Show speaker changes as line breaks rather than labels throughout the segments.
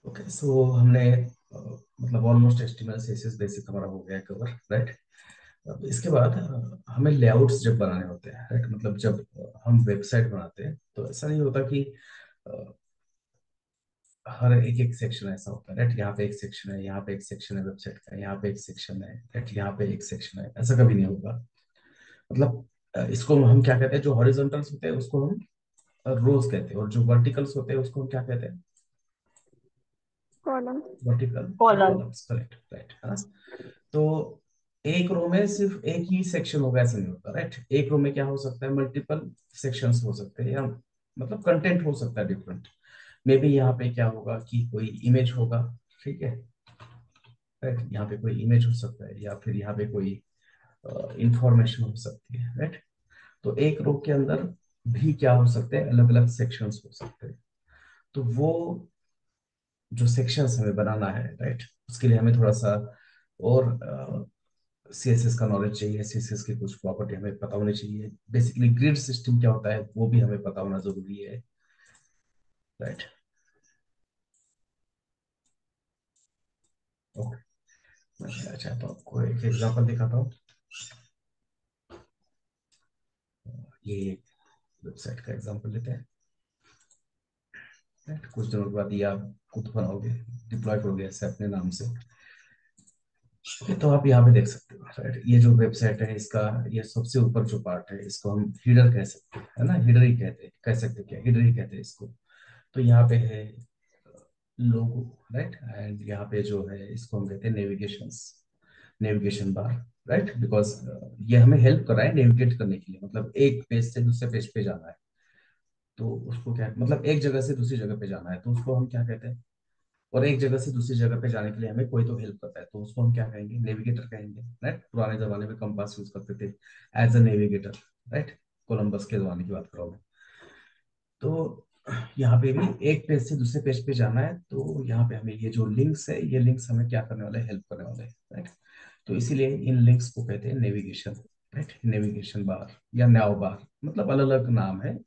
Okay, सो हमने मतलब almost HTML CSS basic हमारा हो गया कवर, राइट। अब इसके बाद हमें लेआउट्स जब बनाने होते हैं, राइट, मतलब जब हम वेबसाइट बनाते हैं तो ऐसा नहीं होता कि अ, हर एक एक सेक्शन ऐसा होता है, राइट। यहाँ पे एक सेक्शन है, यहाँ पे एक सेक्शन है वेबसाइट का, यहाँ पे एक सेक्शन है, राइट, यहाँ पे एक सेक्शन है, ऐसा कभी नहीं होगा। मतलब इसको हम क्या कहते हैं, जो हॉरिजॉन्टल्स होते हैं उसको हम रोज कहते हैं, और जो वर्टिकल्स होते हैं उसको हम क्या कहते हैं,
column.
Vertical
column.
Columns, correct, right, है ना। तो एक रो में सिर्फ एक ही सेक्शन होगा ऐसा नहीं होता, राइट। एक रो में क्या हो सकता है, मल्टीपल सेक्शंस हो सकते हैं, या मतलब कंटेंट हो सकता है डिफरेंट। मे बी यहाँ पे क्या होगा कि कोई इमेज होगा, ठीक है, राइट, यहाँ पे कोई इमेज हो सकता है, या फिर यहाँ पे कोई इंफॉर्मेशन हो सकती है, राइट। तो एक रो के अंदर भी क्या हो सकते हैं, अलग अलग सेक्शंस हो सकते हैं। तो वो जो सेक्शंस हमें बनाना है, राइट, उसके लिए हमें थोड़ा सा और सीएसएस का नॉलेज चाहिए, सीएसएस की कुछ प्रॉपर्टी हमें पता होनी चाहिए, बेसिकली ग्रिड सिस्टम क्या होता है वो भी हमें पता होना जरूरी है, राइट। ओके, मैं चाहता हूँ आपको एक एग्जांपल दिखाता हूँ। ये वेबसाइट का एग्जांपल लेते हैं, राइट। कुछ दिनों के बाद ये आप खुद बनाओगे, डिप्लॉय करोगे ऐसे अपने नाम से। तो आप यहाँ पे देख सकते हो, राइट, ये जो वेबसाइट है इसका ये सबसे ऊपर जो पार्ट है इसको हम हीडर कह सकते हैं, है ना, हीडर ही कहते हैं, कह सकते हैं, क्या हीडर ही कहते हैं इसको। तो यहाँ पे है लोगो, राइट, एंड यहाँ पे जो है इसको हम कहते हैं navigations, navigation bar, right, because ये हमें हेल्प कर रहा है नेविगेट करने के लिए, मतलब एक पेज से दूसरे पेज पे जाना है। तो उसको क्या, मतलब एक जगह से दूसरी जगह पे जाना है तो उसको हम क्या कहते हैं, और एक जगह से दूसरी जगह पे जाने के लिए हमें कोई तो हेल्प करता है तो उसको हम क्या कहेंगे, नेविगेटर कहेंगे, राइट। पुराने जमाने में कंपास यूज करते थे as a navigator, right, Columbus के जमाने की बात कर रहा हूँ मैं। तो यहाँ पे भी एक पेज से दूसरे पेज पे जाना है तो यहाँ पे हमें ये जो लिंक्स है, ये लिंक्स हमें क्या करने वाले हैं, हेल्प करने वाले हैं, राइट। तो इसीलिए इन लिंक्स को कहते हैं नेविगेशन, राइट, नेविगेशन बार या नैव बार, मतलब अलग अलग नाम है,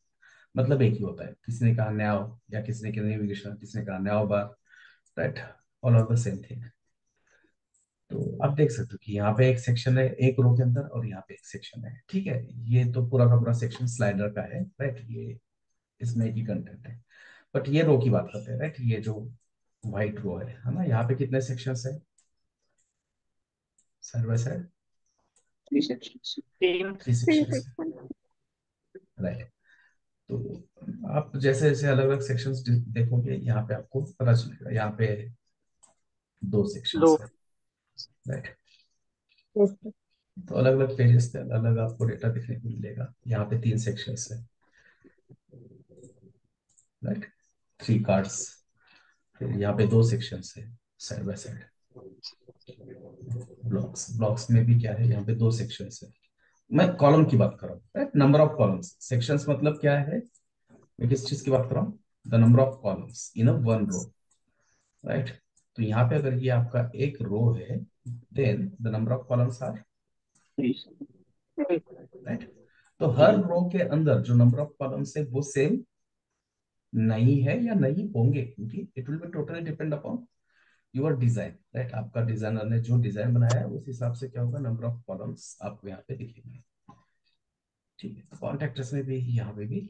मतलब एक ही होता है, किसी ने कहा नैव या किसी ने कहा नेविगेशन, किसी ने कहा nav bar, right, all are the same thing. तो आप देख सकते हो कि यहाँ पे एक सेक्शन है एक रो के अंदर, और यहाँ पे एक सेक्शन है, ठीक है। ये तो पूरा का पूरा सेक्शन स्लाइडर का है, राइट, ये इसमें एक ही कंटेंट है। बट ये रो की बात करते हैं, राइट, ये जो व्हाइट रो है ना, यहाँ पे कितने सेक्शंस है side by side,
3 sections, 3।
Three
three
sections है,
सेक्शन।
राइट। तो आप जैसे जैसे अलग अलग सेक्शंस देखोगे यहाँ पे आपको पता चलेगा, यहाँ पे दो सेक्शंस
दो।
है, राइट।
Yes sir.
तो अलग अलग पेजेस पे अलग अलग आपको डेटा देखने को मिलेगा, यहाँ पे तीन सेक्शंस है, राइट, थ्री कार्ड्स। फिर यहाँ पे दो सेक्शंस है side by side, blocks, blocks में भी क्या है, यहाँ पे दो सेक्शंस है। मैं कॉलम की बात कर रहा हूँ, right, number of columns, sections मतलब क्या है, मैं किस चीज की बात कर रहा हूँ, the number of columns in a one row, right. तो यहाँ पे अगर ये आपका एक रो है then the number of columns are,
3।
Right. तो हर रो के अंदर जो नंबर ऑफ कॉलम्स है वो सेम नहीं है या नहीं होंगे, क्योंकि it will be totally depend upon your design, right. आपका डिजाइनर ने जो डिजाइन बनाया है उस हिसाब से क्या होगा, नंबर ऑफ कॉलम्स आपको यहाँ पे दिखेंगे, ठीक है। तो कॉन्टेक्ट में भी यहाँ पे भी,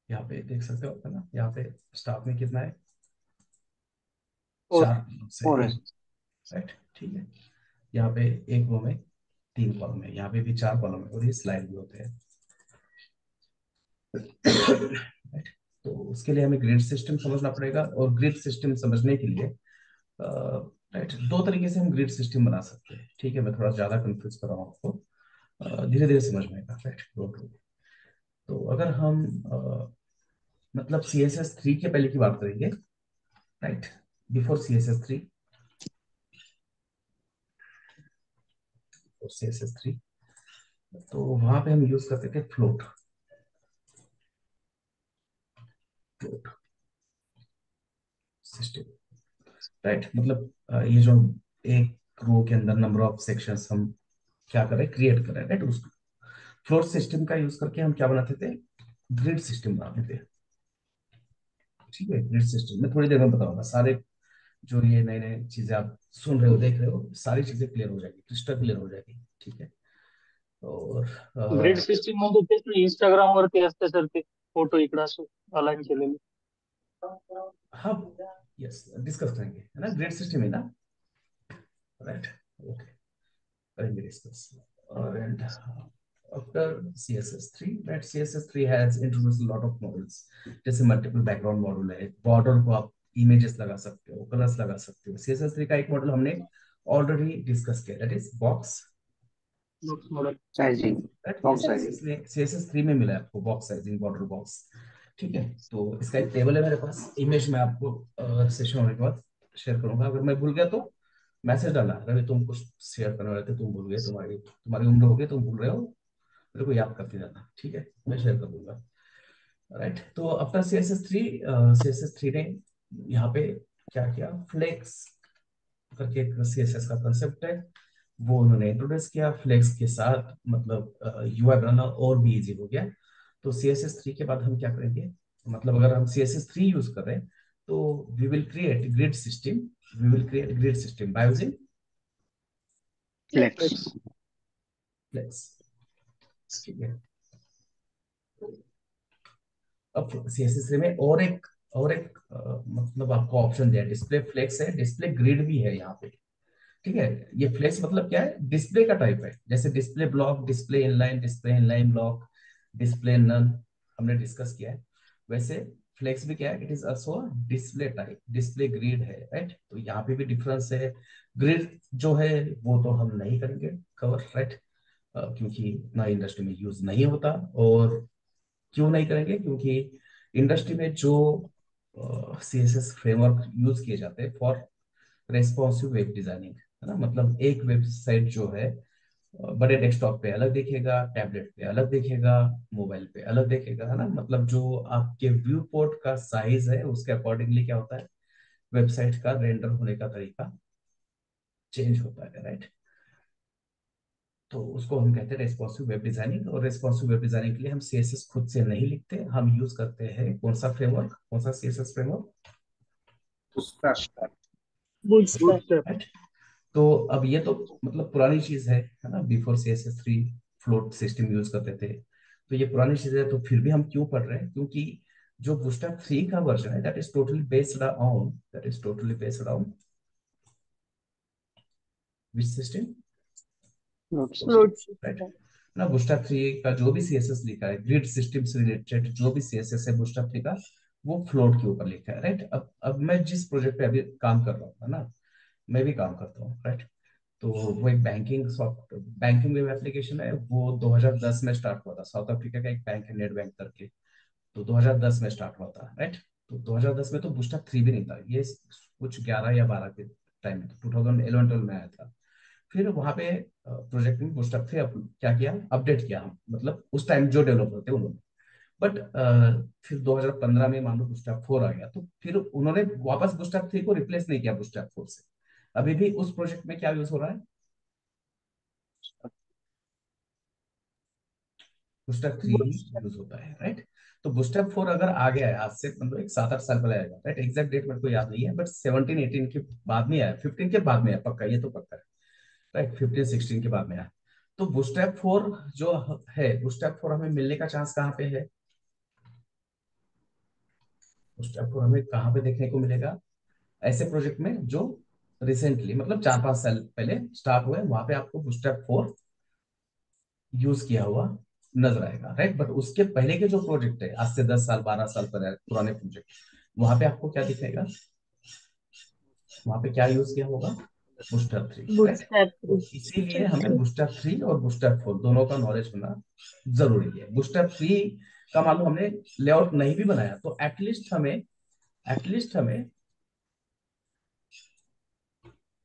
यहाँ पे देख सकते हो है ना, यहाँ पे स्टाफ में कितना है,
और
चार कॉलम्स है
और है।
एक, राइट, ठीक है। यहाँ पे एक रो में तीन कॉलम है, यहाँ पे भी चार कॉलम है, और ये स्लाइड भी होते हैं, राइट। तो उसके लिए हमें ग्रिड सिस्टम समझना पड़ेगा, और ग्रिड सिस्टम समझने के लिए राइट दो तरीके से हम ग्रिड सिस्टम बना सकते हैं, ठीक है। मैं थोड़ा ज्यादा कंफ्यूज कर रहा हूँ आपको, धीरे धीरे समझ में आएगा, राइट। तो अगर हम मतलब CSS3 के पहले की बात करेंगे, राइट, बिफोर CSS3, और CSS3, तो वहां पे हम यूज करते थे फ्लोट, फ्लोट सिस्टम, राइट। मतलब ये जो एक रो के अंदर नंबर ऑफ सेक्शंस हम क्या करें, क्रिएट करें, राइट, उसको फ्लोट सिस्टम का यूज करके हम क्या बनाते थे, ग्रिड सिस्टम बनाते थे, ठीक है, ग्रिड सिस्टम मैं थोड़ी देर में बताऊंगा। सारे जो ये नए नए चीजें आप सुन रहे हो देख रहे हो, सारी चीजें क्लियर हो जाएगी, क्रिस्टल क्लियर हो जाएगी। ठीक है। और
ग्रिड सिस्टीम मध्ये तेच ना इंस्टाग्राम वरती असते सर ते फोटो इकडं असं अलाईन केलेले.
हाँ, यस डिस्कस करेंगे, है ना, ग्रिड सिस्टम है ना, राइट, ओके, करेंगे discuss. And after CSS3, right, CSS3 has introduced lot of models, जैसे मल्टीपल बैकग्राउंड मॉडल है, बॉर्डर को आप इमेजेस लगा सकते हो, कलर्स लगा सकते हो। CSS3 का एक मॉडल हमने ऑलरेडी डिस्कस किया, that is box
box model sizing.
Right, ये
बॉक्स साइजिंग.
CSS3 में मिला है आपको, बॉक्स साइजिंग, बॉर्डर बॉक्स। ठीक है, तो इसका एक टेबल है मेरे पास, इमेज में आपको सेशन होने के बाद शेयर करूंगा। अगर मैं भूल गया तो मैसेज डालना, रवि तुम कुछ शेयर करने वाले थे, तुम भूल गए, तुम्हारी तुम्हारी उम्र हो गई, तुम भूल रहे हो, मेरे को याद करते जाना। ठीक है, मैं शेयर कर दूंगा। राइट, तो अपना सी एस एस थ्री ने यहाँ पे क्या किया, फ्लेक्स करके एक CSS का कंसेप्ट है, वो उन्होंने इंट्रोड्यूस किया। फ्लेक्स के साथ मतलब यूआई बनाना और भी इजी हो गया। तो CSS3 के बाद हम क्या करेंगे, मतलब अगर हम CSS3 यूज कर रहे हैं तो we will create grid system, we will create grid system by using
flex.
Flex. ठीक है, अब CSS3 में और एक मतलब आपको ऑप्शन दिया, डिस्प्ले फ्लेक्स है, डिस्प्ले ग्रिड भी है यहाँ पे। ठीक है, ये फ्लेक्स मतलब क्या है, डिस्प्ले का टाइप है, जैसे display block, display inline block, display none, हमने डिस्कस किया है। वैसे फ्लेक्स भी क्या है, it is also display type, display grid है, राइट। तो यहाँ पे भी डिफरेंस है। ग्रिड जो है वो तो हम नहीं करेंगे कवर, राइट, क्योंकि इतना इंडस्ट्री में यूज नहीं होता। और क्यों नहीं करेंगे, क्योंकि इंडस्ट्री में जो CSS फ्रेमवर्क यूज किए जाते हैं फॉर रेस्पॉन्सिव वेब डिजाइनिंग, है ना, मतलब एक वेबसाइट जो है बड़े डेस्कटॉप पे अलग दिखेगा, टैबलेट पे अलग दिखेगा, मोबाइल पे अलग दिखेगा, है ना, मतलब जो आपके व्यू पोर्ट का साइज है उसके अकॉर्डिंगली क्या होता है, वेबसाइट का रेंडर होने का तरीका चेंज होता है, राइट। तो उसको हम कहते हैं रेस्पॉन्सिव वेब डिजाइनिंग। और रेस्पॉन्सिव वेब डिजाइनिंग के लिए हम CSS खुद से नहीं लिखते, हम यूज करते हैं कौन सा फ्रेमवर्क, कौन सा CSS framework,
Bootstrap.
Bootstrap.
Right. तो अब ये तो मतलब पुरानी चीज है ना, before CSS3 float system use करते थे, तो ये पुरानी चीज है। तो फिर भी हम क्यों पढ़ रहे हैं, क्योंकि जो बूटस्ट्रैप 3 का वर्जन है, that is totally based on which system,
Bootstrap.
Float
right
system.
ना। बूटस्ट्रैप 3 का जो भी CSS लिखा है, ग्रिड सिस्टम से रिलेटेड जो भी CSS है बूटस्ट्रैप 3 का, वो फ्लोट के ऊपर लिखा है, राइट। अब मैं जिस प्रोजेक्ट पे अभी काम कर रहा हूँ, है ना, मैं भी काम करता हूँ, राइट। तो वो एक बैंकिंग वेब एप्लीकेशन है, वो 2010 में स्टार्ट हुआ था। साउथ अफ्रीका का एक बैंक है, नेट बैंक करके, तो 2010 में स्टार्ट हुआ था, राइट। तो 2010 में तो बूस्टअप 3 भी नहीं था, ये कुछ 11 या 12 के टाइम में, 2011-12 में आया था। फिर वहां पे प्रोजेक्ट में बूस्टअप 3 क्या किया, अपडेट किया हम, मतलब उस टाइम जो डेवलपर थे उन्होंने। बट फिर 2015 में मान लो बूस्टअप 4 आ गया, तो फिर उन्होंने वापस बूस्टअप 3 को रिप्लेस नहीं किया बूस्टअप 4 से। अभी भी उस प्रोजेक्ट में क्या यूज हो रहा है, बूस्टअप 3 ही यूज होता है, राइट। तो बूस्टअप 4 अगर आ गया है आज से, मतलब एक 7-8 साल पहले आएगा, राइट, एग्जैक्ट डेट मेरे को याद नहीं है, बट 17-18 के बाद में आया, 15 के बाद में आया पक्का, ये तो पक्का है, राइट, 15-16 के बाद में आया। तो बूस्टअप 4 जो है, बूस्टअप 4 हमें मिलने का चांस कहाँ पे है, बूस्टअप 4 हमें कहाँ पे देखने को मिलेगा, ऐसे प्रोजेक्ट में जो रिसेंटली मतलब 4-5 साल पहले स्टार्ट हुए, वहां पे आपको बूस्टअप 4 यूज किया हुआ नजर आएगा, राइट। बट उसके पहले के जो प्रोजेक्ट है, आज से 10 साल 12 साल पुराने प्रोजेक्ट, वहां पे आपको क्या दिखेगा, वहां पे क्या यूज किया होगा, बूस्टअप 3, राइट।
बूटस्ट्रैप
तो इसीलिए हमें बूस्टअप 3 और बूस्टअप 4 दोनों का नॉलेज होना जरूरी है। बूस्टअप 3 का मालूम हमने लेआउट नहीं भी बनाया तो एटलीस्ट हमें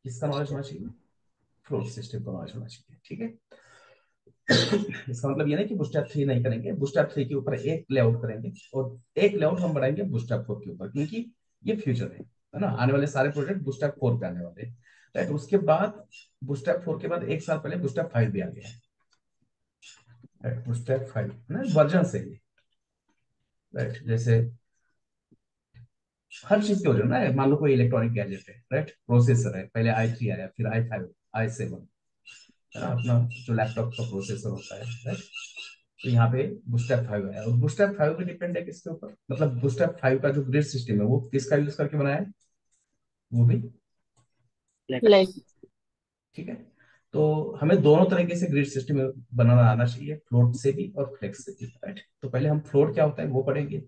किसका नॉलेज होना चाहिए, फ्लोट सिस्टम का नॉलेज होना चाहिए, ठीक है। इसका मतलब ये नहीं कि बूस्टरअप 3 नहीं करेंगे, बूस्टरअप 3 के ऊपर एक लेआउट करेंगे और एक लेआउट हम बढ़ाएंगे बूस्टरअप 4 के ऊपर, क्योंकि ये फ्यूचर है ना, आने वाले सारे प्रोजेक्ट बूस्टरअप 4 पे आने वाले हैं, राइट। उसके बाद बूस्टरअप 4 के बाद एक साल पहले बूस्टरअप 5 भी आ गया है, राइट, बूस्टरअप 5 ना वर्जन से ही, राइट। जैसे हर चीज की वजह ना, मान लो कोई इलेक्ट्रॉनिक गैजेट है, राइट, प्रोसेसर है, पहले i3 आया, फिर i5, i7, अपना जो लैपटॉप का प्रोसेसर होता है, राइट। तो यहाँ पे बूटस्ट्रैप 5 आया, और बूटस्ट्रैप 5 भी डिपेंड है किसके ऊपर, मतलब बूटस्ट्रैप 5 का जो ग्रिड सिस्टम है वो किसका यूज करके बनाया है, वो भी
लाइक
ठीक है। तो हमें दोनों तरीके से ग्रिड सिस्टम बनाना आना चाहिए, फ्लोट से भी और फ्लेक्स से भी, राइट। तो पहले हम फ्लोट क्या होता है वो पढ़ेंगे,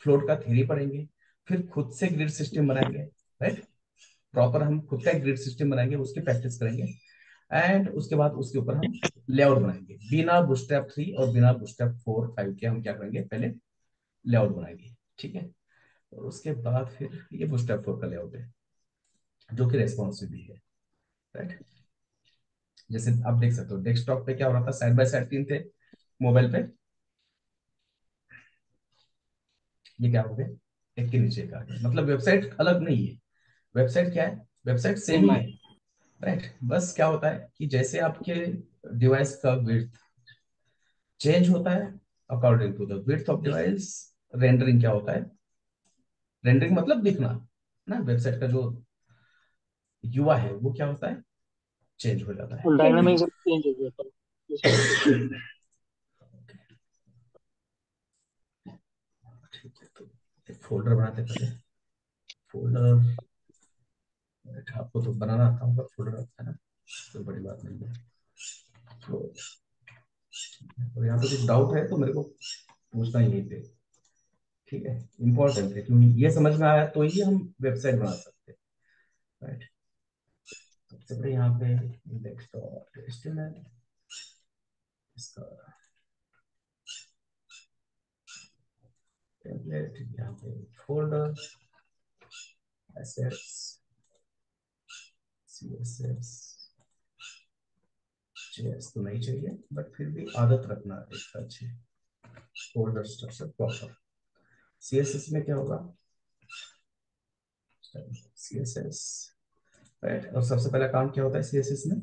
फ्लोट का थ्योरी पढ़ेंगे, फिर खुद से ग्रिड सिस्टम बनाएंगे, राइट। प्रॉपर हम खुद का एक ग्रिड सिस्टम बनाएंगे, उसकी प्रैक्टिस करेंगे, एंड उसके बाद उसके ऊपर हम लेआउट बनाएंगे, बिना बूटस्ट्रैप 3 और बिना बूटस्ट्रैप 4 5 के हम क्या करेंगे, पहले लेआउट बनाएंगे, ठीक है। और उसके बाद फिर ये बूटस्ट्रैप 4 का लेआउट है, जो कि रेस्पॉन्सिव भी है, राइट। जैसे आप देख सकते हो डेस्कटॉप पे क्या हो रहा था, साइड बाय साइड तीन थे, मोबाइल पे ये क्या हो गया, एक के नीचे एक आ गया, मतलब वेबसाइट अलग नहीं है, वेबसाइट क्या है, वेबसाइट सेम
सेम
ही
है।
है, राइट। बस क्या होता है कि जैसे आपके डिवाइस का विड्थ चेंज होता है according to the width of device, rendering क्या होता है, रेंडरिंग मतलब दिखना ना, वेबसाइट का जो युवा है वो क्या होता है, चेंज हो जाता है।
और डायनामिक्स चेंज हो जाता है जैसे।
ठीक है, तो एक फोल्डर बनाते हैं पहले, फोल्डर, आपको तो बनाना आता होगा फोल्डर, आता है ना, कोई बड़ी बात नहीं है। तो और यहाँ पे कुछ डाउट है तो मेरे को पूछना ही पे, ठीक है, इंपॉर्टेंट है, क्योंकि ये समझ में आया तो ही हम वेबसाइट बना सकते हैं, राइट। सबसे पहले यहाँ पे इंडेक्स डॉट एचटीएमएल, इसका टेम्पलेट, यहाँ पे फोल्डर, एसेट्स, सीएसएस, जेएस तो नहीं चाहिए, बट फिर भी आदत रखना एक अच्छी, फोल्डर स्ट्रक्चर प्रॉपर। सीएसएस में क्या होगा, सीएसएस, राइट। और सबसे पहला काम क्या होता है सीएसएस में,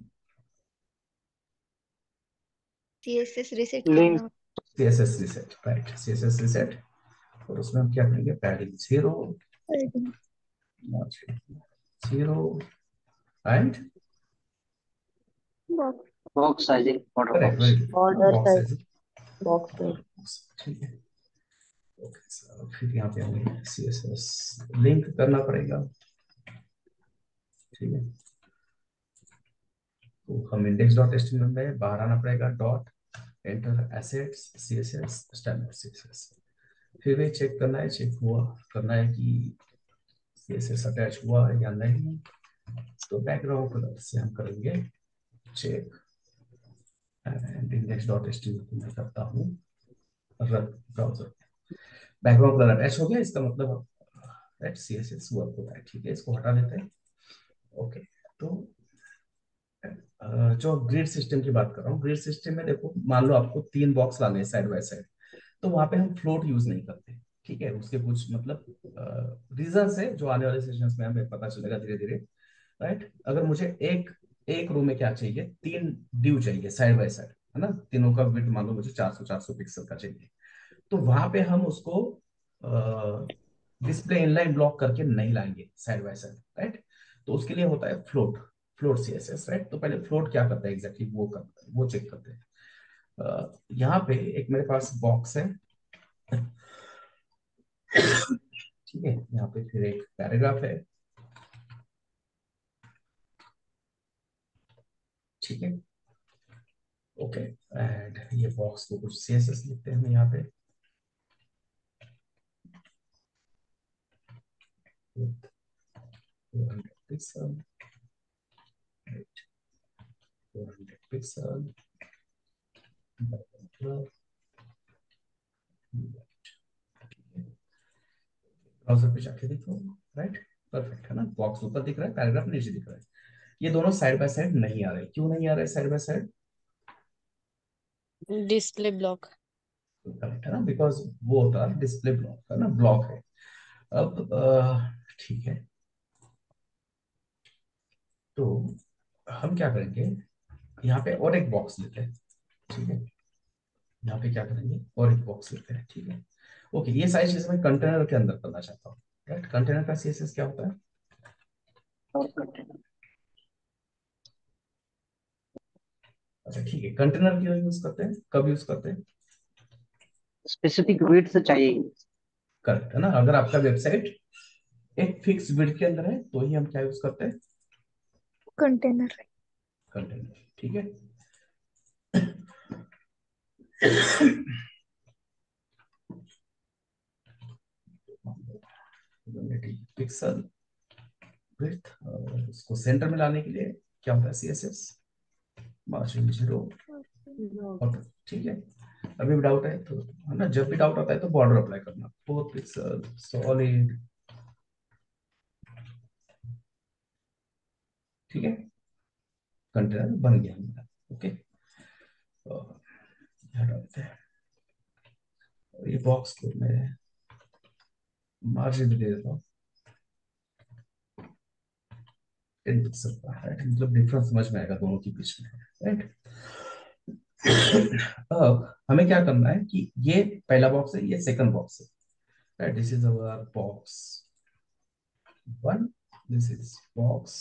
सीएसएस रिसेट
लिंक
करना।
CSS reset, right, CSS reset. और उसमें हम क्या करेंगे, padding 0, 0 and
box
box sizing border
correct, very
box.
Good,
border
box
size
size,
box में।
ठीक है। ओके सर, फिर यहाँ पे हमें सीएसएस लिंक करना पड़ेगा, ठीक है। तो हम इंडेक्स डॉट एचटीएमएल में बाहर आना पड़ेगा, dot enter assets CSS standard CSS, फिर ये चेक करना है, चेक हुआ करना है कि सीएसएस अटैच हुआ या नहीं। तो बैकग्राउंड कलर से हम करेंगे check, and index dot HTML को मैं करता हूँ run browser, background colour attach हो गया, इसका मतलब राइट सीएसएस वर्क होता है, ठीक है, इसको हटा देते हैं। ओके, तो जो ग्रिड सिस्टम की बात कर रहा हूँ, ग्रिड सिस्टम में देखो, मान लो आपको तीन बॉक्स लाने हैं साइड बाय साइड, तो वहां पे हम फ्लोट यूज नहीं करते, ठीक है, उसके कुछ मतलब रीजन है जो आने वाले सेशंस में हमें पता चलेगा धीरे धीरे, राइट। अगर मुझे एक एक रो में क्या चाहिए, तीन ड्यू चाहिए साइड बाय साइड, है ना, तीनों का विड्थ मान लो मुझे 400 पिक्सल का चाहिए, तो वहां पे हम उसको डिस्प्ले इनलाइन ब्लॉक करके नहीं लाएंगे साइड बाय साइड, राइट। तो उसके लिए होता है फ्लोट, फ्लोट सीएसएस, राइट। तो पहले फ्लोट क्या करता है एग्जैक्टली वो करता है, वो चेक करते हैं। यहाँ पे एक मेरे पास बॉक्स है, ठीक है, यहाँ पे फिर एक पैराग्राफ है, ठीक है, ओके। एंड ये बॉक्स को कुछ सीएसएस लिखते हैं हम यहाँ पे, 400 पिक्सल, 400 पिक्सल, ब्राउजर पे जाके देखो, राइट, परफेक्ट है ना, बॉक्स ऊपर दिख रहा है, पैराग्राफ नीचे दिख रहा है। ये दोनों साइड बाय साइड नहीं आ रहे, क्यों नहीं आ रहे side by side,
display block.
Correct है ना, बिकॉज वो होता है डिस्प्ले ब्लॉक, है ना, ब्लॉक है। अब ठीक है, तो हम क्या करेंगे, यहाँ पे और एक बॉक्स लेते हैं, ठीक है, यहाँ पे क्या करेंगे और एक बॉक्स लेते हैं, ठीक है। ओके, ये सारी चीजें मैं कंटेनर के अंदर करना चाहता हूँ, राइट। कंटेनर का सीएसएस क्या होता है? अच्छा ठीक है, कंटेनर क्यों यूज करते हैं, कब यूज करते हैं?
स्पेसिफिक विड्थ चाहिए।
करेक्ट है ना। अगर आपका वेबसाइट एक फिक्स विड्थ के अंदर है तो ही हम क्या यूज करते हैं?
कंटेनर।
कंटेनर। ठीक है। पिक्सल विड्थ, उसको सेंटर में लाने के लिए क्या होता है? CSS margin 0 auto. ठीक है। अभी भी डाउट है तो, है ना, जब भी डाउट आता है तो बॉर्डर अप्लाई करना, 4 पिक्सल सॉलिड। ठीक है, कंटेनर बन गया हमारा। ओके, तो हटा देते हैं। और ये बॉक्स को मैं मार्जिन भी दे देता हूँ 10 पिक्सल का, राइट। मतलब डिफरेंस समझ में आएगा दोनों के बीच में, राइट। अब हमें क्या करना है कि ये पहला बॉक्स है, ये सेकंड बॉक्स है, right. This is our box 1, this is box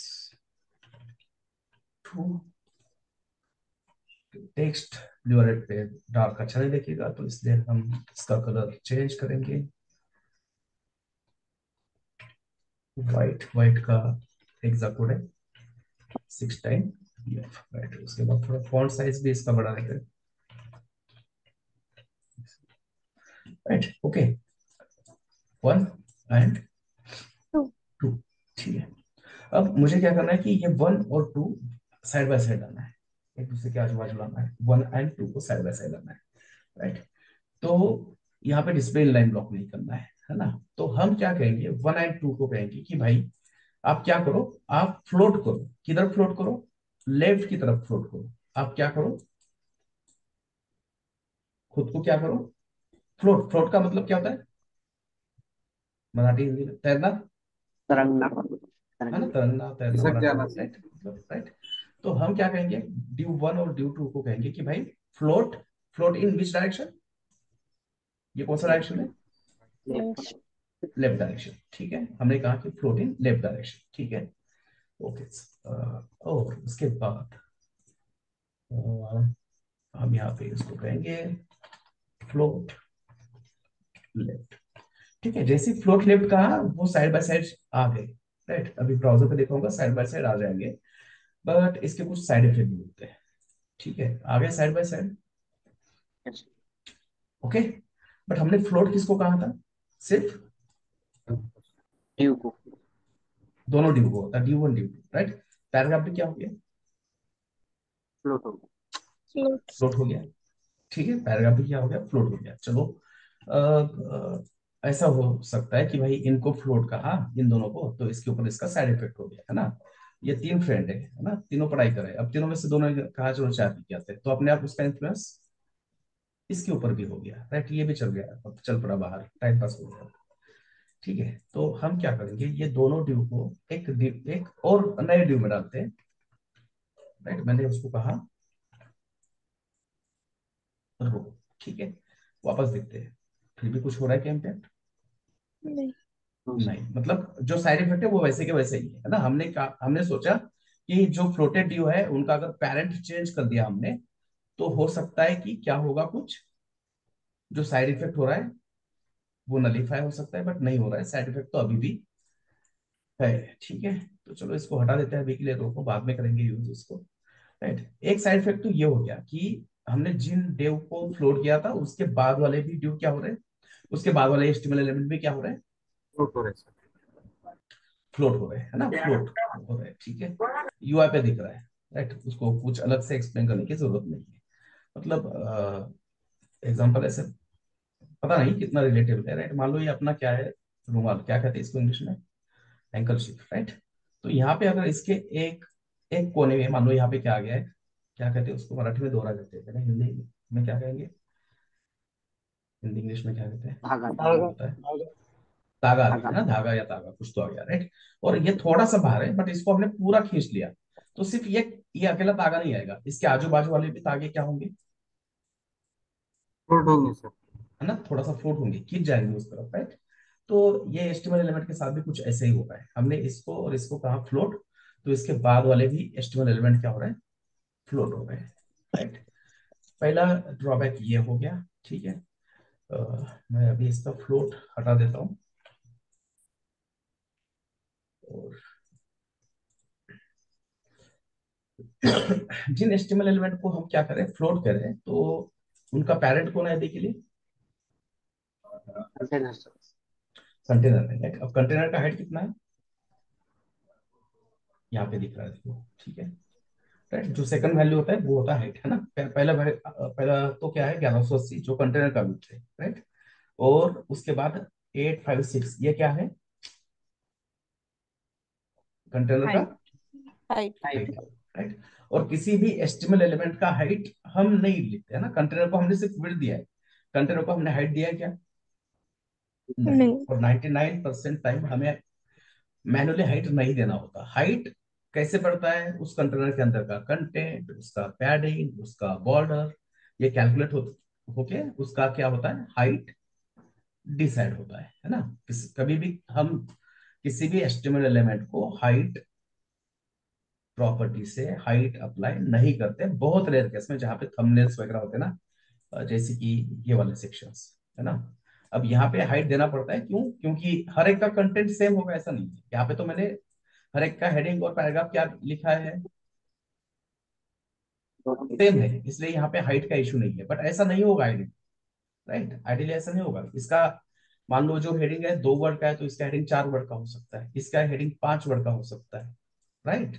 2। Text divided पे डार्क अच्छा नहीं दिखेगा, तो इसलिए हम इसका कलर चेंज करेंगे। व्हाइट, व्हाइट का एग्जैक्ट कोड है 6 टाइम EF, राइट। उसके बाद थोड़ा फॉन्ट साइज भी इसका बड़ा रहेगा, राइट। Okay, 1 and
to.
2। ठीक है। अब मुझे क्या करना है कि ये 1 और 2 साइड बाय साइड लाना है, एक दूसरे के आजू बाजू लाना है। 1 एंड 2 को साइड बाय साइड लाना है, राइट। तो यहाँ पे डिस्प्ले लाइन ब्लॉक नहीं करना है ना। तो हम क्या कहेंगे, 1 एंड 2 को कहेंगे कि भाई आप क्या करो, आप फ्लोट करो। किधर फ्लोट करो? लेफ्ट की तरफ फ्लोट करो। आप क्या करो, खुद को क्या करो, फ्लोट। फ्लोट का मतलब क्या होता है मराठी हिंदी में? तैरना,
तरंगना।
है ना,
तरंगना।
तरंगना, तैरना
खिसक
मराठी में,
जाना।
राइट। मतलब राइट। तो हम क्या कहेंगे, ड्यू 1 और ड्यू 2 को कहेंगे कि भाई float. Float in which direction? ये कौन सा डायरेक्शन है?
लेफ्ट।
Left direction. ठीक है, हमने कहा कि फ्लोट इन लेफ्ट डायरेक्शन। ठीक है। ओके। और उसके बाद हम यहाँ पे इसको कहेंगे फ्लोट लेफ्ट। ठीक है, जैसे फ्लोट लेफ्ट कहा वो साइड बाय साइड आ गए, राइट। अभी ब्राउजर पे देखा होगा साइड बाय साइड आ जाएंगे, बट इसके कुछ साइड इफेक्ट भी होते हैं। ठीक है, आ गए side by side. Okay, but हमने फ्लोट किसको कहा था? सिर्फ
ड्यू को।
दोनों ड्यू को होता है, ड्यू 1 ड्यू 2, राइट। पैराग्राफ में क्या हो गया?
फ्लोट हो।
फ्लोट।
फ्लोट हो गया। ठीक है, पैराग्राफ में क्या हो गया? फ्लोट हो गया। चलो, ऐसा हो सकता है कि भाई इनको फ्लोट कहा, इन दोनों को, तो इसके ऊपर इसका साइड इफेक्ट हो गया, है ना। ये 3 फ्रेंड है ना, तीनों पढ़ाई करे। अब तीनों में से दोनों ने कहा चलो चाय पी के आते हैं, तो अपने आप उसका इन्फ्लुएंस इसके ऊपर भी हो गया, राइट। ये भी चल गया, अब चल पड़ा बाहर, टाइम पास हो गया। ठीक है, तो हम क्या करेंगे, ये दोनों ड्यू को एक और नए ड्यू में डालते हैं, राइट। मैंने उसको कहा रो। ठीक है, वापस देखते हैं, फिर भी कुछ हो रहा है क्या इम्पैक्ट?
नहीं।
नहीं, मतलब जो साइड इफेक्ट है वो वैसे के वैसे ही है ना। हमने कहा, हमने सोचा कि जो फ्लोटेड ड्यू है उनका अगर पेरेंट चेंज कर दिया हमने, तो हो सकता है कि क्या होगा, कुछ जो साइड इफेक्ट हो रहा है वो नलीफाई हो सकता है, बट नहीं हो रहा है, साइड इफेक्ट तो अभी भी है। ठीक है, तो चलो इसको हटा देते हैं अभी के लिए, रोको, बाद में करेंगे यूज इसको, राइट। एक साइड इफेक्ट तो ये हो गया कि हमने जिन ड्यू को फ्लोट किया था उसके बाद वाले भी ड्यू क्या हो रहे हैं, उसके बाद वाले एचटीएमएल एलिमेंट भी क्या हो रहे हैं?
फ्लोट हो रहे सर।
फ्लोट हो रहे हैं, है ना, फ्लोट हो रहे हैं। ठीक है, यूआई पे दिख रहा है, राइट। उसको कुछ अलग से एक्सप्लेन करने की जरूरत नहीं है। मतलब एग्जांपल ऐसे पता नहीं कितना रिलेटेबल है, राइट। मान लो ये अपना क्या है, रुमाल, क्या कहते हैं इसको इंग्लिश में? Ankle ship, right. तो यहाँ पे अगर इसके एक एक कोने में मान लो यहाँ पे क्या आ गया है, क्या कहते हैं उसको मराठी में? दोहरा कहते हैं ना, हिंदी में क्या कहेंगे? हिंदी इंग्लिश में क्या कहते हैं?
धागा।
कौन
धागा।
बोलता है?
धागा।
तागा आ गया,
धागा।
है ना, धागा या तागा कुछ तो आ गया, राइट। और ये थोड़ा सा बाहर है, बट इसको हमने पूरा खींच लिया, तो सिर्फ ये अकेला तागा नहीं आएगा, इसके आजू बाजू वाले भी तागे क्या होंगे,
फ्लोट होंगे सर।
है ना, थोड़ा सा फ्लोट होंगे, खींच जाएंगे उस तरफ, राइट। तो ये एचटीएमएल एलिमेंट के साथ भी कुछ ऐसे ही हो रहा है। हमने इसको और इसको कहा फ्लोट, तो इसके बाद वाले भी एचटीएमएल एलिमेंट क्या हो रहा है, फ्लोट हो रहे हैं, राइट। पहला ड्रॉबैक ये हो गया, ठीक है। मैं अभी इसका फ्लोट हटा देता हूँ। और जिन एचटीएमएल एलिमेंट को हम क्या करें, फ्लोट करें, तो उनका पेरेंट कौन है देखिए लिए,
कंटेनर सर।
कंटेनर है, right? अब कंटेनर का हाइट कितना है, यहाँ पे दिख रहा है देखो, ठीक है, राइट। जो सेकंड वैल्यू होता है वो होता है हाइट, है ना। पहला तो क्या है 1180 जो कंटेनर का width है, राइट। और उसके बाद 856 ये क्या है, कंटेनर का
हाइट।
हाइट।
Height
height.
है, राइट। और किसी भी एस्टिमल एलिमेंट का हाइट हम नहीं लिखते, है ना। कंटेनर को हमने सिर्फ विड्थ दिया है, कंटेनर को हमने हाइट दिया है क्या, नहीं।
नहीं।
और 99% टाइम हमें मैनुअली हाइट नहीं देना होता। हाइट कैसे बढ़ता है, उस कंटेनर के अंदर का कंटेंट, उसका पैडिंग, उसका बॉर्डर, ये कैलकुलेट होके उसका क्या होता है, हाइट डिसाइड होता है ना। कभी भी हम किसी भी एस्टिमल एलिमेंट को हाइट प्रॉपर्टी से हाइट अप्लाई नहीं करते, बहुत रेयर केस में जहां पे थंबनेल्स वगैरह होते हैं ना, जैसे कि ये वाले सेक्शंस, है ना। अब यहाँ पे हाइट देना पड़ता है, क्यों, क्योंकि हर एक का कंटेंट सेम होगा ऐसा नहीं है। यहाँ पे तो मैंने हर एक का हेडिंग और पैराग्राफ क्या लिखा है, सेम है, इसलिए यहाँ पे हाइट का इशू नहीं है। बट ऐसा नहीं होगा आइडियली, राइट। आइडियली ऐसा नहीं होगा। इसका मान लो जो हेडिंग है 2 वर्ड का है, तो इसका हेडिंग 4 वर्ड का हो सकता है, इसका हेडिंग 5 वर्ड का हो सकता है, राइट।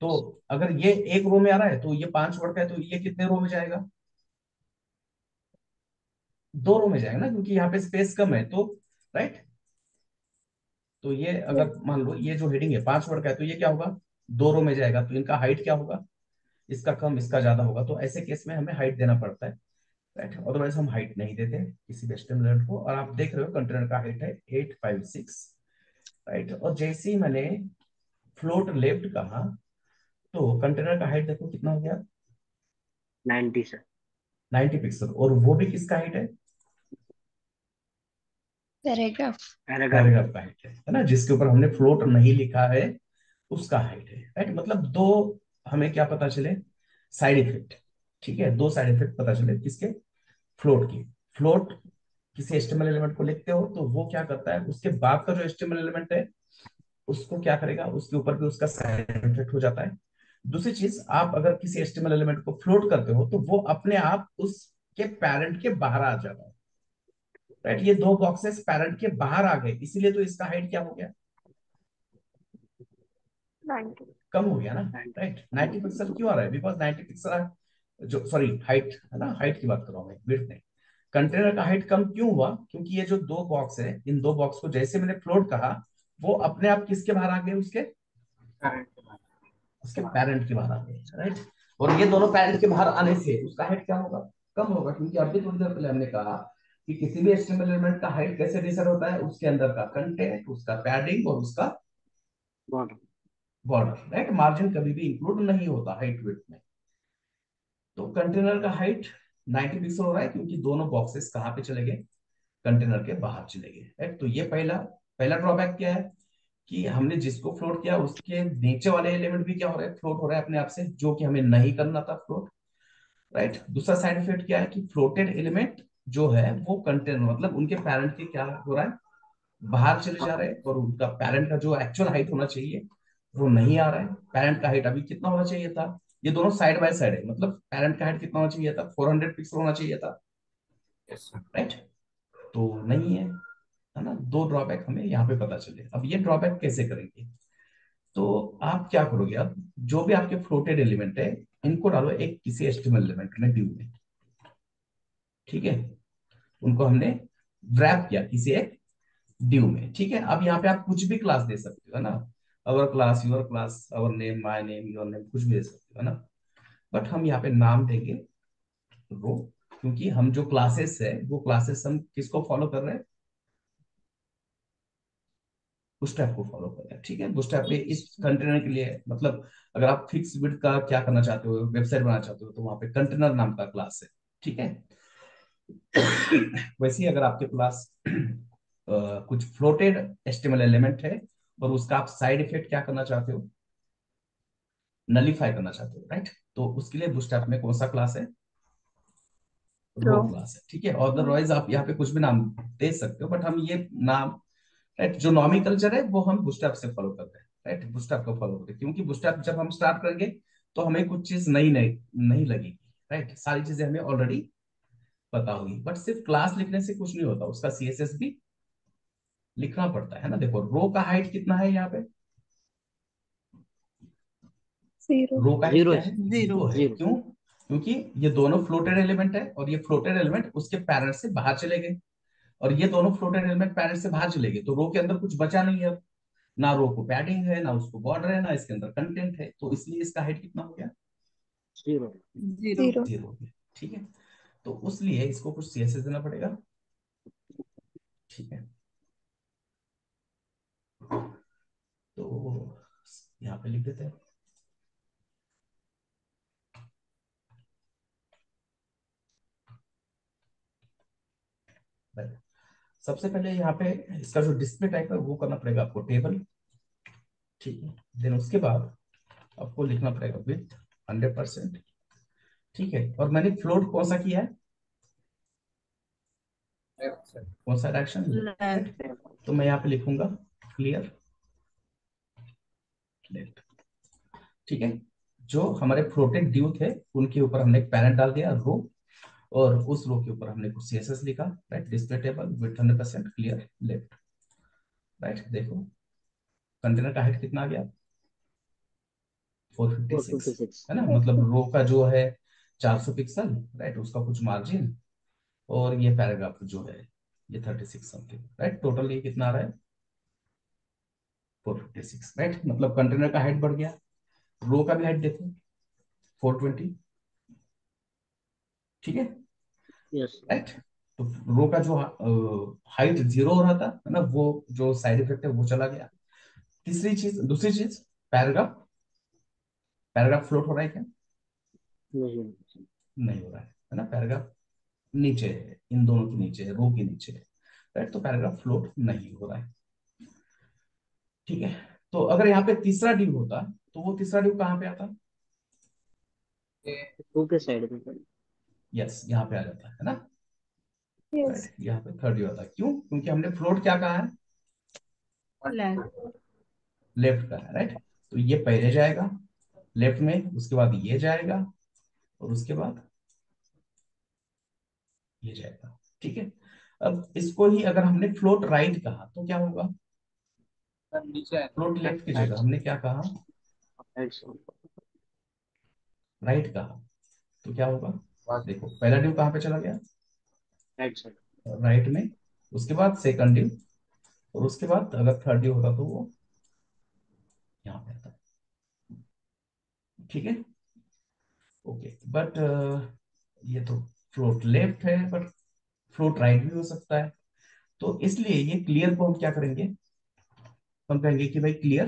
तो अगर ये एक रो में आ रहा है तो ये 5 वर्ड का है, तो ये कितने रो में जाएगा, 2 रो में जाएगा ना, क्योंकि यहाँ पे स्पेस कम है, तो राइट। तो ये अगर मान लो ये जो हेडिंग है 5 वर्ड का है, तो ये क्या होगा, 2 रो में जाएगा, तो इनका हाइट क्या होगा, इसका कम इसका ज्यादा होगा। तो ऐसे केस में हमें हाइट देना पड़ता है, राइट। अदरवाइज हम हाइट नहीं देते किसी भी एस्टिमेट को। और आप देख रहे हो कंटेनर का हाइट है 856, राइट। और जैसे ही मैंने फ्लोट लेफ्ट कहा, तो कंटेनर का हाइट देखो कितना हो गया,
90 सर।
90 पिक्सल। और वो भी किसका हाइट है,
पैराग्राफ।
पैराग्राफ।
पैराग्राफ का हाइट है ना, जिसके ऊपर हमने फ्लोट नहीं लिखा है उसका हाइट है, राइट। मतलब दो हमें क्या पता चले, साइड इफेक्ट, ठीक है। 2 साइड इफेक्ट पता चले किसके, फ्लोट की। फ्लोट किसी एचटीएमएल एलिमेंट को लिखते हो तो वो क्या करता है, उसके बाद का जो एचटीएमएल एलिमेंट है उसको क्या करेगा, उसके ऊपर भी उसका साइड इफेक्ट हो जाता है। दूसरी चीज, आप अगर किसी एचटीएमएल एलिमेंट को फ्लोट करते हो तो वो अपने आप उसके पैरेंट के बाहर आ जाता है, राइट। ये 2 बॉक्सेस पैरेंट के बाहर आ गए, इसीलिए तो इसका हाइट क्या हो गया,
90।
कम हो गया ना, राइट। 90 पिक्सल क्यों आ रहा है, बिकॉज 90 पिक्सल जो, सॉरी हाइट है ना, हाइट की बात कर रहा हूँ मैं, विड्थ नहीं। कंटेनर का हाइट कम क्यों हुआ, क्योंकि ये जो 2 बॉक्स है, इन 2 बॉक्स को जैसे मैंने फ्लोट कहा, वो अपने आप किसके बाहर आ गए, उसके उसके पैरेंट के बाहर आ गए, राइट। और ये दोनों पैरेंट के बाहर आने से उसका हाइट क्या होगा, कम होगा। क्योंकि अभी थोड़ी देर पहले हमने कहा कि किसी भी एचटीएमएल एलिमेंट का हाइट कैसे डिसाइड होता है, उसके अंदर का कंटेंट, उसका पैडिंग और उसका
बॉर्डर।
Border, right. मार्जिन कभी भी इंक्लूड नहीं होता हाइट विड्थ में। तो कंटेनर का हाइट 90 पिक्सल हो रहा है, क्योंकि दोनों बॉक्सेस कहाँ पे चले गए, कंटेनर के बाहर चले गए, राइट। तो ये पहला पहला ड्रॉबैक क्या है, कि हमने जिसको फ्लोट किया उसके नीचे वाले एलिमेंट भी क्या हो रहे हैं, फ्लोट हो रहा है अपने आप से, जो कि हमें नहीं करना था फ्लोट, राइट। दूसरा साइड इफेक्ट क्या है, कि फ्लोटेड एलिमेंट जो है वो कंटेनर, मतलब उनके पैरेंट के क्या हो रहा है, बाहर चले जा रहे हैं। और उनका पैरेंट का जो एक्चुअल हाइट होना चाहिए वो नहीं आ रहा है। पैरेंट का हाइट अभी कितना होना चाहिए था, ये दोनों साइड बाय साइड है, मतलब पैरेंट का हाइट कितना होना चाहिए था, 400 पिक्सल होना चाहिए था, राइट। तो नहीं है ना। 2 ड्रॉबैक हमें यहाँ पे पता चले। अब ये ड्रॉबैक कैसे करेंगे, तो आप क्या करोगे, अब जो भी आपके फ्लोटेड एलिमेंट है इनको डालो एक किसी एस्टिमल एलिमेंट में, ड्यू में, ठीक है। उनको हमने व्रैप किया किसी एक ड्यू में, ठीक है। अब यहाँ पे आप कुछ भी क्लास दे सकते हो, है ना। Our class, your class, our name, my name, your name, कुछ भी दे सकते हो, है ना। बट हम यहाँ पे नाम देंगे रो, क्योंकि हम जो क्लासेस है वो क्लासेस हम किसको फॉलो कर रहे हैं, बूटस्ट्रैप को फॉलो कर रहे हैं, ठीक है। बूटस्ट्रैप पे इस कंटेनर के लिए, मतलब अगर आप फिक्स विड्थ का क्या करना चाहते हो, वेबसाइट बनाना चाहते हो, तो वहां पे कंटेनर नाम का क्लास है, ठीक है। वैसे ही अगर आपके पास कुछ फ्लोटेड एचटीएमएल एलिमेंट है और उसका आप साइड इफेक्ट क्या करना चाहते हो, नलीफाई करना चाहते हो, राइट। तो उसके लिए बूटस्ट्रैप में कौन सा क्लास है, रो
रो
क्लास है, ठीक है। अदरवाइज आप यहाँ पे कुछ भी नाम दे सकते हो, बट हम ये नाम, राइट, जो नॉमिकल्चर है वो हम बूटस्ट्रैप से फॉलो करते हैं, राइट, बूटस्ट्रैप को फॉलो करते हैं, क्योंकि बूटस्ट्रैप जब हम स्टार्ट करेंगे तो हमें कुछ चीज नई नई नहीं लगेगी, राइट, सारी चीजें हमें ऑलरेडी पता होगी। बट सिर्फ क्लास लिखने से कुछ नहीं होता, उसका सीएसएस भी लिखना पड़ता है ना। देखो रो का हाइट कितना है यहाँ पे,
जीरो
रो का हाइट
जीरो
क्या
है
है,
सर।
जीरो है।
जीरो।
क्यों? क्योंकि ये दोनों फ्लोटेड एलिमेंट है और ये फ्लोटेड एलिमेंट उसके पैरेंट से बाहर चले गए, और ये दोनों फ्लोटेड एलिमेंट पैरेंट से बाहर चले गए, तो रो के अंदर कुछ बचा नहीं है अब। ना रो को पैडिंग है, ना उसको बॉर्डर है, ना इसके अंदर कंटेंट है, तो इसलिए इसका हाइट कितना हो गया,
जीरो।
जीरो
जीरो हो गया, ठीक है। तो उसलिए इसको कुछ सीएसएस देना पड़ेगा, ठीक है। तो यहाँ पे लिख देते हैं। सबसे पहले यहाँ पे इसका जो डिस्प्ले टाइप है वो करना पड़ेगा आपको टेबल, ठीक है। देन उसके बाद आपको लिखना पड़ेगा विथ 100%, ठीक है। और मैंने फ्लोट कौन सा किया है, कौन सा डायरेक्शन, राइट।
लेफ्ट
तो मैं यहाँ पे लिखूंगा क्लियर लेफ्ट, ठीक है। जो हमारे फ्लोटेड ड्यू थे उनके ऊपर हमने एक पैरेंट डाल दिया रो, और उस रो के ऊपर हमने कुछ सीएसएस लिखा, right, display table with 100% clear left, right. देखो कंटेनर का हाइट कितना आ गया, 456,
456।
है ना। मतलब रो का जो है 400 पिक्सल, राइट, उसका कुछ मार्जिन, और ये पैराग्राफ जो है ये 36 समथिंग, राइट। टोटल ये कितना आ रहा है, 456, राइट। मतलब कंटेनर का हाइट बढ़ गया, रो का भी हाइट देखो 420, ठीक है,
यस।
राइट। तो रो का जो हाइट जीरो हो रहा था, है ना, वो जो साइड इफेक्ट है वो चला गया। तीसरी चीज, दूसरी चीज, पैराग्राफ, पैराग्राफ फ्लोट हो रहा है क्या,
नहीं।
नहीं हो रहा है ना। पैराग्राफ नीचे है, इन दोनों के नीचे है, रो के नीचे है, राइट। तो पैराग्राफ फ्लोट नहीं हो रहा है, ठीक है। तो अगर यहाँ पे तीसरा ड्यू होता तो वो तीसरा ड्यू कहाँ पे आता,
टू के साइड में सर।
यस, यहाँ पे आ जाता है ना,
यस
राइट। यहाँ पे थर्ड ड्यू आता है, क्यों, क्योंकि हमने फ्लोट क्या कहा है,
लेफ्ट
लेफ्ट का है, राइट। तो ये पहले जाएगा लेफ्ट में, उसके बाद ये जाएगा, और उसके बाद ये जाएगा, ठीक है। अब इसको ही अगर हमने फ्लोट राइट कहा तो क्या होगा, फ्लोट लेफ्ट की
राइट
जगह हमने क्या कहा,
राइट सर।
राइट कहा, तो क्या होगा, देखो पहला ड्यू कहाँ पे चला गया,
राइट सर।
राइट में, उसके बाद सेकंड ड्यू, और उसके बाद अगर थर्ड ड्यू होता तो वो यहाँ पे आता, ठीक है, ओके। बट ये तो फ्लोट लेफ्ट है, बट फ्लोट राइट भी हो सकता है, तो इसलिए ये क्लियर को हम क्या करेंगे, हम कहेंगे कि भाई क्लियर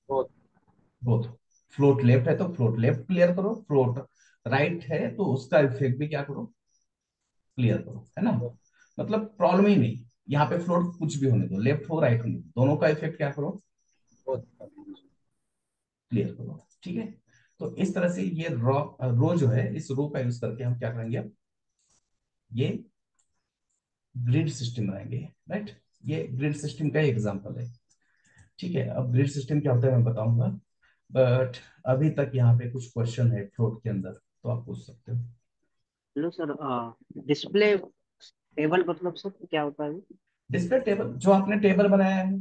बोथ। फ्लोट लेफ्ट है तो फ्लोट लेफ्ट क्लियर करो, फ्लोट राइट है तो उसका इफेक्ट भी क्या करो, क्लियर करो, है ना। मतलब प्रॉब्लम ही नहीं, यहाँ पे फ्लोट कुछ भी होने दो, लेफ्ट हो राइट होने दो, दोनों का इफेक्ट क्या करो, क्लियर करो, ठीक है। तो इस तरह से ये रो जो है, इस रो का यूज करके हम क्या करेंगे, अब ये ग्रिड सिस्टम बनाएंगे, राइट। ये ग्रिड सिस्टम का एग्जांपल है, ठीक है। अब ग्रिड सिस्टम क्या होता है मैं बताऊंगा, बट अभी तक यहाँ पे कुछ क्वेश्चन है फ्लोट के अंदर, तो आप पूछ सकते हो।
Hello sir. डिस्प्ले टेबल मतलब सर क्या होता है?
डिस्प्ले टेबल, जो आपने टेबल बनाया है,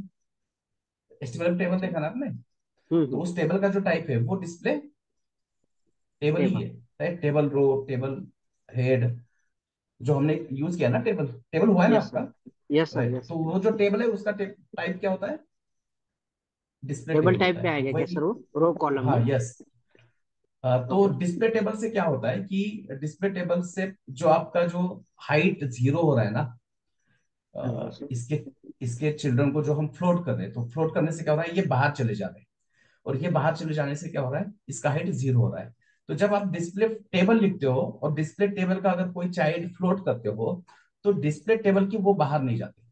एचटीएमएल टेबल देखा ना आपने, तो उस टेबल का जो टाइप है वो डिस्प्ले टेबल ही
टेबल।
है, right. Table row, table head, जो हमने यूज किया ना, टेबल टेबल हुआ है ना
यस
आपका,
sir. Yes sir.
Right.
Yes
तो
सर।
वो जो टेबल है उसका टाइप क्या होता है, डिस्प्ले
टेबल
टेबल
टाइप
होता
में
है, तो
आएगा क्या
वही,
सर वो रो कॉलम
हाँ,
में?
यस। तो
ओके।
डिस्प्ले टेबल से क्या होता है कि डिस्प्ले टेबल से जो आपका जो हाइट जीरो हो रहा है ना,
हाँ जी सर।
इसके इसके चिल्ड्रन को जो हम फ्लोट कर रहे हैं, तो फ्लोट करने से क्या हो रहा है, ये बाहर चले जा रहे हैं, और ये बाहर चले जाने से क्या हो रहा है, इसका हाइट जीरो हो रहा है। तो जब आप डिस्प्ले टेबल लिखते हो और डिस्प्ले टेबल का अगर कोई चाइल्ड फ्लोट करते हो, तो डिस्प्ले टेबल की वो बाहर नहीं जाती,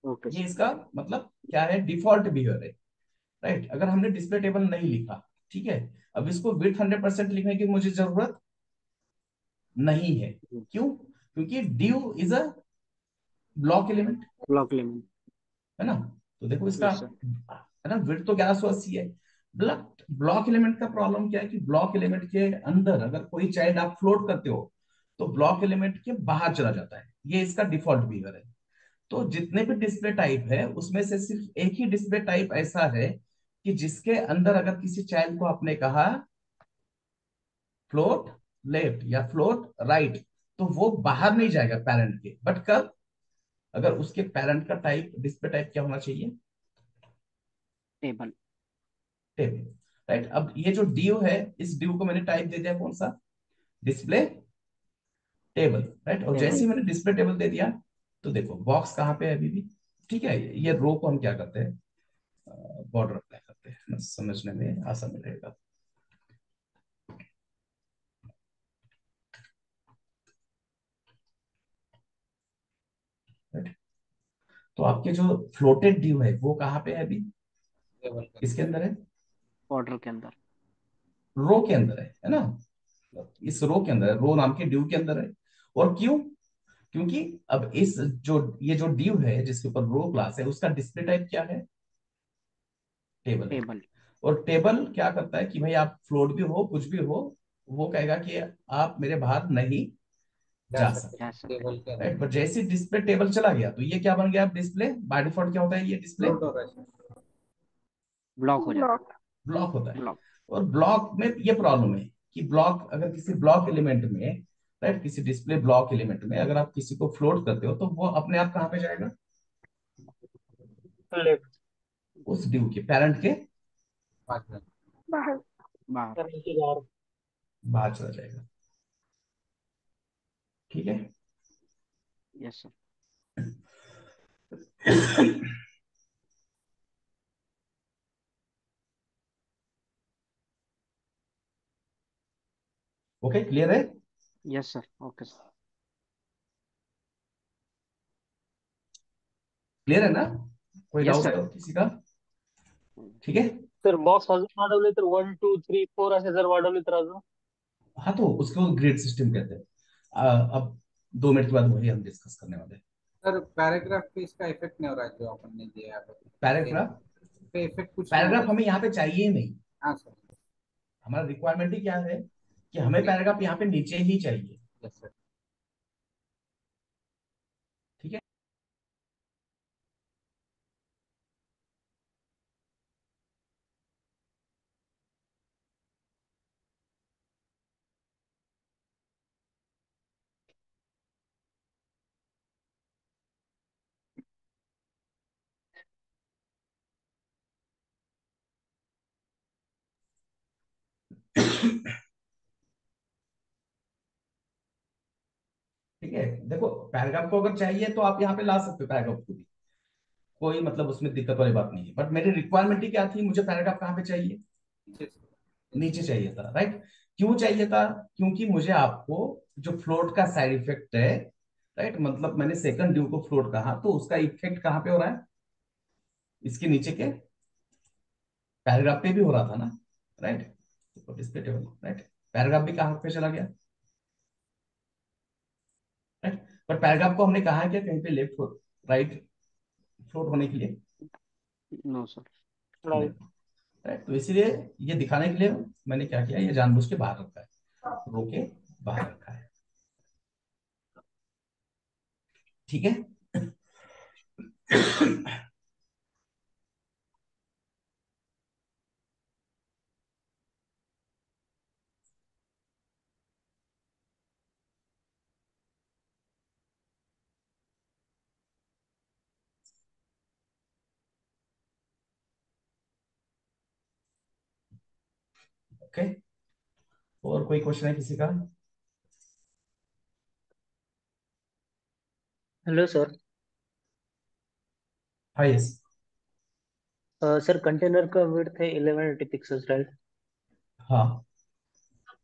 ओके
ये
सर।
इसका मतलब क्या है, डिफॉल्ट बिहेवियर है, राइट। अगर हमने डिस्प्ले टेबल नहीं लिखा, ठीक है, अब इसको विड्थ 100% लिखने की मुझे जरूरत नहीं है। क्यों? क्योंकि due is a block element,
block limit.
है ना। तो देखो इसका,
यस सर।
है ना, विड्थ तो 1180 है। ब्लॉक ब्लॉक एलिमेंट का प्रॉब्लम क्या है कि ब्लॉक एलिमेंट के अंदर अगर कोई चाइल्ड आप फ्लोट करते हो तो ब्लॉक एलिमेंट के बाहर चला जाता है, ये इसका डिफॉल्ट बिहेवियर है। तो जितने भी डिस्प्ले टाइप है उसमें से सिर्फ एक ही डिस्प्ले टाइप ऐसा है कि जिसके अंदर अगर किसी चाइल्ड को आपने कहा फ्लोट लेफ्ट या फ्लोट राइट, तो वो बाहर नहीं जाएगा पेरेंट के। बट कब? अगर उसके पेरेंट का टाइप, डिस्प्ले टाइप क्या होना चाहिए?
टेबल।
Table, right. अब ये जो ड्यू है, इस ड्यू को मैंने टाइप दे दिया कौन सा? Display table, right. और जैसे
टेबल।
ही मैंने डिस्प्ले टेबल दे दिया तो देखो बॉक्स कहाँ पे है अभी भी, ठीक है। ये रो को हम क्या करते हैं, बॉर्डर अप्लाई करते हैं, समझने में आसान रहेगा। right? तो आपके जो फ्लोटेड ड्यू है वो कहाँ पे है अभी? किसके अंदर है?
ऑर्डर के अंदर।
रो के अंदर है ना। इस रो के अंदर है, रो नाम के ड्यू के अंदर है। और क्यों? क्योंकि अब इस जो ये जो ड्यू है जिसके ऊपर रो क्लास है उसका डिस्प्ले टाइप क्या है? टेबल है।
टेबल।
और टेबल क्या करता है कि भाई आप फ्लोट भी हो कुछ भी हो, वो कहेगा कि आप मेरे बाहर नहीं जा
जा
सकते,
सकते।
राइट। बट जैसे डिस्प्ले टेबल चला गया तो ये क्या बन गया? डिस्प्ले बाय डिफॉल्ट क्या होता है? ये डिस्प्ले
ब्लॉक हो जाता
ब्लॉक।
है।
ब्लॉक होता है।
ब्लॉक।
और ब्लॉक में ये प्रॉब्लम है कि ब्लॉक, अगर किसी ब्लॉक एलिमेंट में, राइट, किसी डिस्प्ले ब्लॉक एलिमेंट में अगर आप किसी को फ्लोट करते हो तो वो अपने आप कहाँ पे जाएगा?
लेफ्ट।
उस ड्यू के पेरेंट के
बाहर।
बाहर।
करने के बाहर।
बाहर चला जाएगा, ठीक है।
Yes sir.
ओके, क्लियर है?
Yes sir. Okay sir.
Clear है ना? कोई
यस
डाउट
सर।
है किसी का? ठीक है।
तर बॉक्स अजून वाढवले तर 1 2 3 4 असे जर वाढवले तर अजून
हाँ, तो उसको ग्रेड सिस्टम कहते हैं। अब 2 मिनट के बाद वही हम डिस्कस करने वाले हैं।
सर पैराग्राफ पे इसका इफेक्ट नहीं हो रहा है जो अपन ने दिया है
पैराग्राफ,
पे इफेक्ट कुछ नहीं हो
पैराग्राफ
रहा
हमें
है।
यहाँ पे चाहिए ही नहीं।
हाँ सर।
हमारा रिक्वायरमेंट ही क्या है कि हमें पैराग्राफ यहाँ पे नीचे ही चाहिए,
यस सर।
ठीक है। ठीक है, देखो पैराग्राफ को अगर चाहिए तो आप यहाँ पे ला सकते हो पैराग्राफ को भी, कोई मतलब उसमें दिक्कत वाली बात नहीं है। बट मेरी रिक्वायरमेंट ही क्या थी, मुझे पैराग्राफ कहाँ पे चाहिए?
नीचे से।
नीचे चाहिए था, राइट। क्यों चाहिए था? क्योंकि मुझे आपको जो फ्लोट का साइड इफेक्ट है, राइट, मतलब मैंने सेकंड ड्यू को फ्लोट कहा तो उसका इफेक्ट कहाँ पे हो रहा है? इसके नीचे के पैराग्राफ पे भी हो रहा था ना, right. Display table, right. Paragraph भी कहाँ पे चला गया, राइट। पर पैराग्राफ को हमने कहा है क्या कहीं पे लेफ्ट राइट फ्लोट होने के लिए?
No sir.
नहीं,
राइट।
राइट। तो इसीलिए ये दिखाने के लिए मैंने क्या किया, ये जानबूझ के बाहर रखा है, रो के बाहर रखा है, ठीक है। ओके, और कोई क्वेश्चन है किसी का?
Hello sir.
हाँ, यस।
सर कंटेनर का विड्थ है 1180 पिक्सेल्स राइट।
हाँ।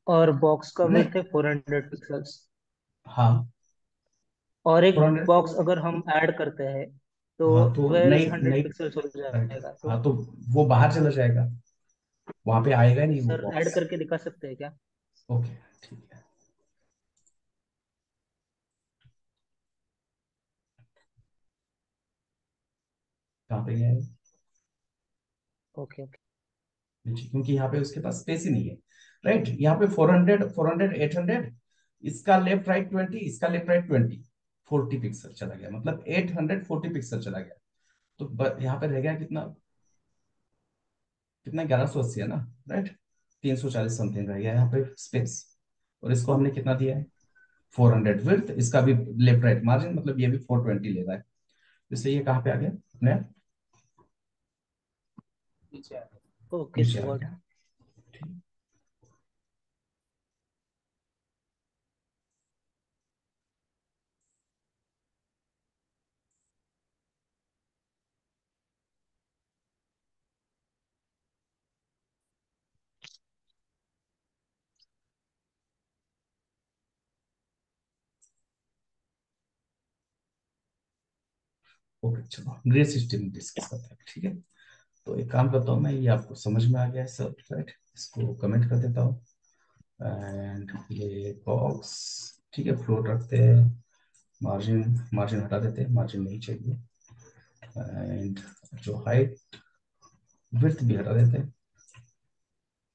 और बॉक्स का विड्थ है
नहीं।
400 पिक्सेल्स।
हाँ,
और एक
400।
बॉक्स अगर हम ऐड करते हैं
तो
हाँ तो
1200
नहीं
पिक्सल्स हो
राइट,
जाएगा। तो
हाँ तो वो बाहर चला जाएगा, वहां पे आएगा नहीं वो
सर ऐड
बॉक्स।
करके दिखा सकते हैं क्या?
ओके ठीक है। कहाँ पे गया है?
Okay okay.
नीचे, क्योंकि यहाँ पे उसके पास स्पेस ही नहीं है। राइट, यहाँ पे 400 400 800, इसका लेफ्ट राइट 20, इसका लेफ्ट राइट 20, 40 पिक्सल चला गया, मतलब 840 पिक्सल चला गया। तो यहाँ पे रह गया कितना, कितना 1180 है ना। राइट, 340 समथिंग रह गया यहाँ पे स्पेस। और इसको हमने कितना दिया है, 400 विड्थ, इसका भी लेफ्ट राइट मार्जिन, मतलब ये भी 420 ले रहा है। इसलिए ये कहाँ पे आ गया अपने आप?
नीचे आ गया।
ओके
नीचे
सर
आ
गॉट।
गया। ठीक। ओके चलो ग्रे सिस्टम डिस्कस करते हैं, ठीक है। तो एक काम करता हूँ मैं, ये आपको समझ में आ गया है सब, राइट, इसको कमेंट कर देता हूँ। एंड ये बॉक्स, ठीक है, फ्लोट रखते हैं, मार्जिन मार्जिन हटा देते हैं, मार्जिन नहीं चाहिए। एंड जो हाइट विड्थ भी हटा देते हैं,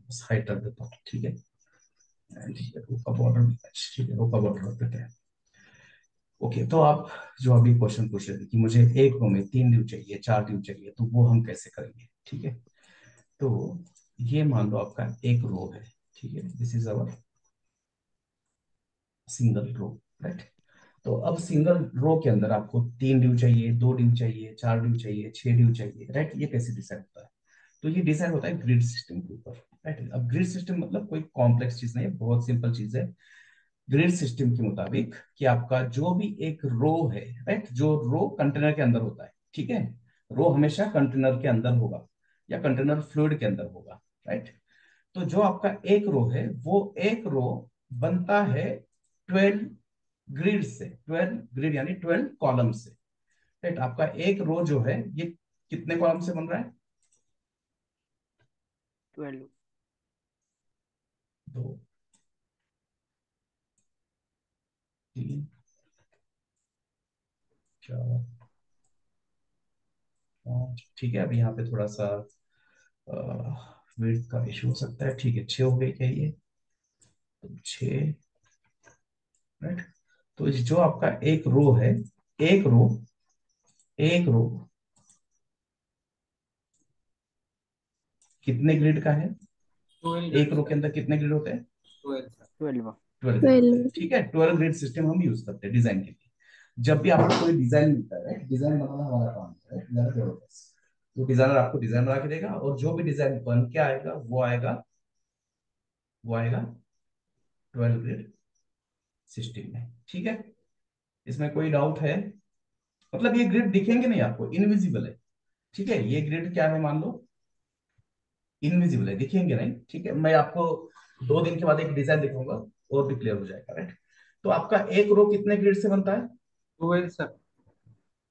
बस हाइट रख देता हूँ, ठीक है। एंड ये रो का बॉर्डर, ठीक है, रो का बॉर्डर रख देते हैं। ओके, तो आप जो अभी क्वेश्चन पूछ रहे थे कि मुझे एक रो में 3 ड्यू चाहिए, 4 ड्यू चाहिए, तो वो हम कैसे करेंगे, ठीक है। तो ये मान लो आपका एक रो है, ठीक है, this is our single row, right. तो अब सिंगल रो के अंदर आपको 3 ड्यू चाहिए, 2 ड्यू चाहिए, 4 ड्यू चाहिए, 6 ड्यू चाहिए, राइट। ये कैसे डिसाइड होता है? तो ये डिसाइड होता है ग्रिड सिस्टम के ऊपर, राइट। अब ग्रिड सिस्टम मतलब कोई कॉम्प्लेक्स चीज नहीं है, बहुत सिंपल चीज है। ग्रिड सिस्टम के मुताबिक कि आपका जो भी एक रो है, राइट, जो रो कंटेनर के अंदर होता है, ठीक है, रो हमेशा कंटेनर के अंदर होगा या कंटेनर फ्लूइड के अंदर होगा, राइट। तो जो आपका एक रो है, वो एक रो बनता है 12 ग्रिड से, 12 ग्रिड यानी 12 कॉलम से, राइट। आपका एक रो जो है ये कितने कॉलम से बन रहा है?
12।
2 3 4 5, ठीक है। अभी यहाँ पे थोड़ा सा विड्थ का इशू हो सकता है, ठीक है, 6 हो गई क्या ये? तो 6, राइट। तो जो आपका एक रो है, एक रो, एक रो कितने ग्रिड का है?
12
एक रो के अंदर कितने ग्रिड होते हैं?
12 सर।
12।
12 ग्रिड होते हैं, ठीक है। 12 ग्रिड सिस्टम हम यूज करते हैं डिजाइन के लिए। जब भी आपको कोई डिजाइन मिलता है, राइट, डिजाइन बनाना हमारा काम है, राइट, डिजाइनर डेवलपर्स। तो डिजाइनर आपको डिजाइन बना के देगा, और जो भी डिजाइन बन के आएगा वो आएगा, वो आएगा 12 ग्रिड सिस्टम में, ठीक है। इसमें कोई डाउट है? मतलब ये ग्रिड दिखेंगे नहीं आपको, इनविजिबल है, ठीक है। ये ग्रिड क्या है मान लो, इनविजिबल है, दिखेंगे नहीं, ठीक है। मैं आपको 2 दिन के बाद एक डिजाइन दिखाऊंगा और भी क्लियर हो जाएगा, राइट। तो आपका एक रो कितने ग्रिड से बनता है?
12 सर।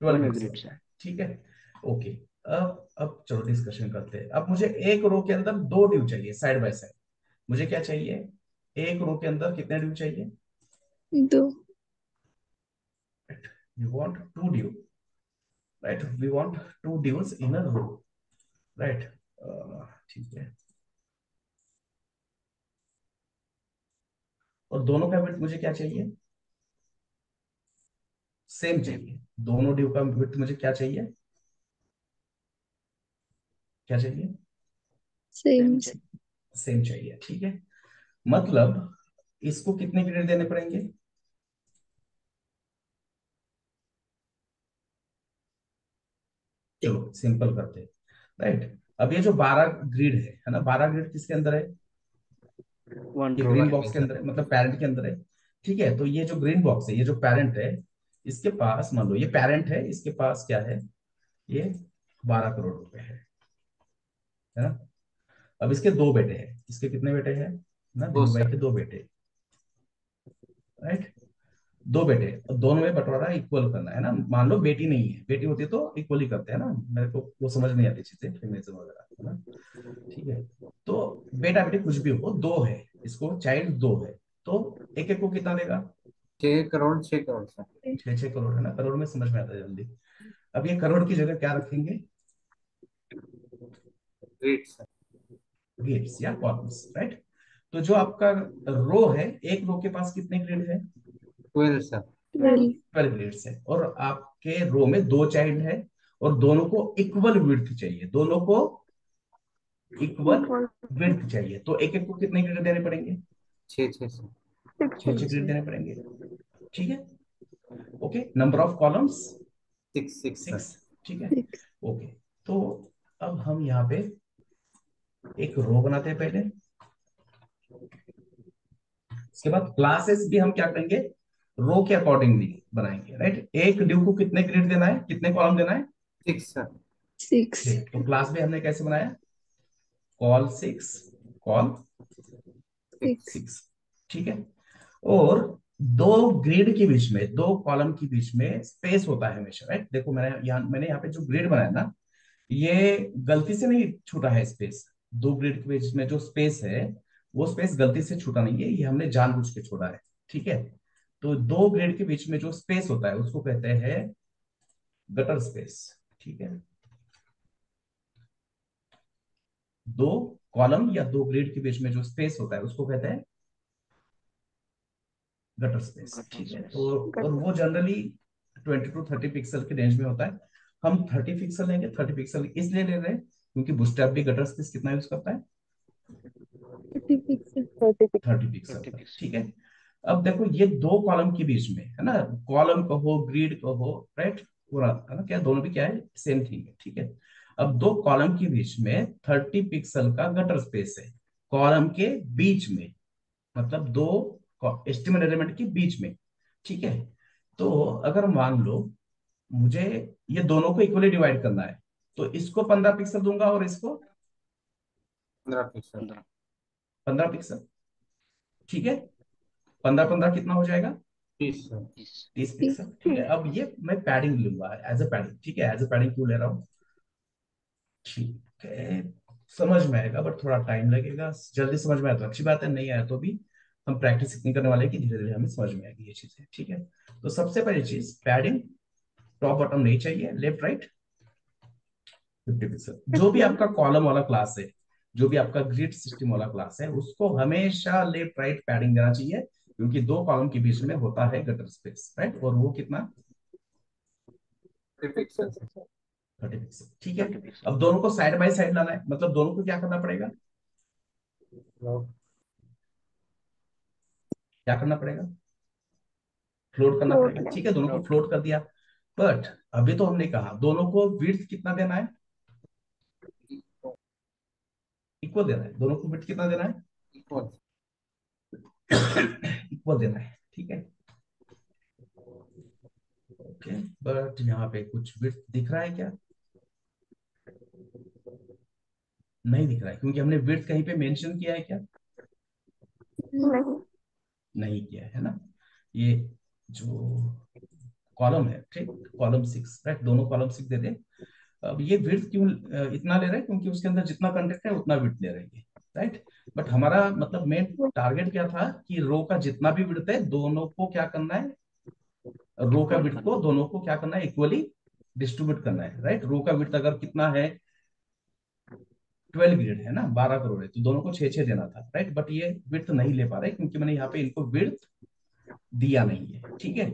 12
12
ग्रिड से
ग्रिड
बनता
से।
है, ठीक है। ओके, अब चलो डिस्कशन करते हैं। अब मुझे एक रो के अंदर 2 ड्यू चाहिए साइड बाय साइड। मुझे क्या चाहिए? एक रो के अंदर कितने ड्यू चाहिए?
2।
You want 2 div, right, we want 2 divs in a row, right, ठीक है। और दोनों का विड्थ मुझे क्या चाहिए? Same
same.
चाहिए। दोनों ड्यू का विड्थ मुझे क्या चाहिए, क्या चाहिए?
सेम।
सेम चाहिए।
सेम चाहिए, ठीक है। मतलब इसको कितने ग्रेड देने पड़ेंगे? चलो सिंपल करते हैं, राइट। अब ये जो 12 ग्रिड है ना, 12 ग्रिड किसके अंदर है?
वन
ये
रो
ग्रीन
में।
बॉक्स के अंदर है, मतलब पेरेंट के अंदर है, ठीक है। तो ये जो ग्रीन बॉक्स है, ये जो पेरेंट है, इसके पास मान लो ये पेरेंट है, इसके पास क्या है? ये 12 करोड़ रुपए है ना। अब इसके 2 बेटे हैं, इसके कितने बेटे हैं ना,
2
धीरू भाई
सर।
के 2 बेटे, राइट। दो बेटे, दोनों में बंटवारा इक्वल करना है ना। मान लो बेटी नहीं है, बेटी होती तो इक्वल ही करते हैं ना, मेरे को वो समझ नहीं आती चीजें फेमिनिज्म वगैरह, है ना। ठीक है, तो बेटा बेटी कुछ भी हो, दो है, इसको चाइल्ड दो है, तो एक एक को कितना देगा?
6 करोड़ 6 करोड़ सर।
6 6 करोड़, है ना, करोड़ में समझ में आता है जल्दी। अब ये करोड़ की जगह क्या रखेंगे?
Great sir.
ग्रेड्स या कॉलम्स, राइट। तो जो आपका रो है, एक रो के पास कितने ग्रेड है?
12 सर।
12
12 ग्रेड्स है, और आपके रो में दो चाइल्ड है, और दोनों को इक्वल विड्थ चाहिए, दोनों को इक्वल
equal
विड्थ चाहिए, तो एक एक को कितने ग्रेड देने पड़ेंगे?
6 6 सर।
6 6 ग्रेड देने पड़ेंगे। ठीक है, okay. Number of columns
6 6 sir.
6, ठीक है,
6
ओके। तो अब हम यहाँ पे एक रो बनाते हैं पहले, उसके बाद क्लासेस भी हम क्या करेंगे? रो के अकॉर्डिंगली बनाएंगे, राइट। एक ड्यू को कितने ग्रेड देना है, कितने कॉलम देना है?
6 सर।
6
6। तो क्लास भी हमने कैसे बनाया? कॉल 6, कॉल
6
6, ठीक है। और दो ग्रिड के बीच में, दो कॉलम के बीच में स्पेस होता है हमेशा, राइट। देखो मैंने यहाँ पे जो ग्रिड बनाया ना, ये गलती से नहीं छूटा है स्पेस। दो ग्रिड के बीच में जो स्पेस है, वो स्पेस गलती से छूटा नहीं है, ये हमने जानबूझ के छोड़ा है, ठीक है। तो दो ग्रिड के बीच में जो स्पेस होता है उसको कहते हैं गटर स्पेस, ठीक है। दो कॉलम या दो ग्रिड के बीच में जो स्पेस होता है उसको कहते हैं गटर स्पेस,
गटर
ठीक है।
स्पेस।
तो और वो जनरली 20 to 30 पिक्सल के रेंज में होता है। हम 30 पिक्सल लेंगे, 30 पिक्सल इसलिए ले रहे हैं क्योंकि बूटस्ट्रैप भी गटर स्पेस कितना यूज करता है?
30 पिक्सल
30 पिक्सल
30
का,
पिक्सल।
ठीक है। अब देखो ये दो कॉलम के बीच में है ना, कॉलम कहो ग्रिड कहो, राइट, पूरा है ना, क्या दोनों भी क्या है? सेम थिंग है, ठीक है। अब दो कॉलम के बीच में 30 पिक्सल का गटर स्पेस है, कॉलम के बीच में, मतलब दो एस्टिमेट एलिमेंट के बीच में, ठीक है। तो अगर मान लो मुझे ये दोनों को इक्वली डिवाइड करना है, तो इसको 15 पिक्सल दूंगा और इसको
15 पिक्सल।
15।
15 पिक्सल, ठीक है। 15 15 कितना हो जाएगा?
30 सर।
30।
30 पिक्सल, ठीक है। अब ये मैं पैडिंग लूंगा एज ए पैडिंग, ठीक है, एज ए पैडिंग क्यों ले रहा हूँ? ठीक है, समझ में आएगा बट थोड़ा टाइम लगेगा, जल्दी समझ में आया तो अच्छी बात है, नहीं आया तो भी हम प्रैक्टिस इतनी करने वाले हैं कि धीरे धीरे हमें समझ में आएगी ये चीजें, ठीक है। तो सबसे पहली चीज, पैडिंग टॉप बॉटम नहीं चाहिए, लेफ्ट राइट 50 पिक्सल। जो भी आपका कॉलम वाला क्लास है, जो भी आपका ग्रिड सिस्टम वाला क्लास है, उसको हमेशा लेफ्ट राइट पैडिंग देना चाहिए, क्योंकि दो कॉलम के बीच में होता है गटर स्पेस, राइट। और वो कितना?
30 पिक्सल सर।
30 पिक्सल, ठीक है।
30 पिक्सल।
अब दोनों को साइड बाय साइड लाना है, मतलब दोनों को क्या करना पड़ेगा? क्या करना पड़ेगा? फ्लोट करना
float
पड़ेगा,
line
ठीक है, दोनों को
फ्लोट।
फ्लोट कर दिया। बट अभी तो हमने कहा दोनों को विड्थ कितना देना है? इक्वल देना है, दोनों को विड्थ कितना देना है?
इक्वल।
इक्वल देना है, ठीक है, ओके। बट यहाँ पे कुछ विड्थ दिख रहा है क्या? नहीं दिख रहा है, क्योंकि हमने विड्थ कहीं पे मेंशन किया है क्या?
नहीं
नहीं किया है ना। ये जो कॉलम है, ठीक, कॉलम 6, राइट, दोनों कॉलम 6 दे दे। अब ये विड्थ क्यों इतना ले रहे हैं? क्योंकि उसके अंदर जितना कंटेंट है उतना विड्थ ले रहे हैं, राइट। बट हमारा मतलब मेन टारगेट क्या था कि रो का जितना भी विड्थ है दोनों को क्या करना है? रो का
इक्वल
विड्थ
करना।
को दोनों को क्या करना है? इक्वली डिस्ट्रीब्यूट करना है, राइट। रो का विड्थ अगर कितना है? 12 ग्रेड है ना, 12 करोड़ है, तो दोनों को 6 6 देना था, राइट। बट ये विड्थ नहीं ले पा रहे क्योंकि मैंने यहाँ पे इनको विड्थ दिया नहीं है, ठीक है।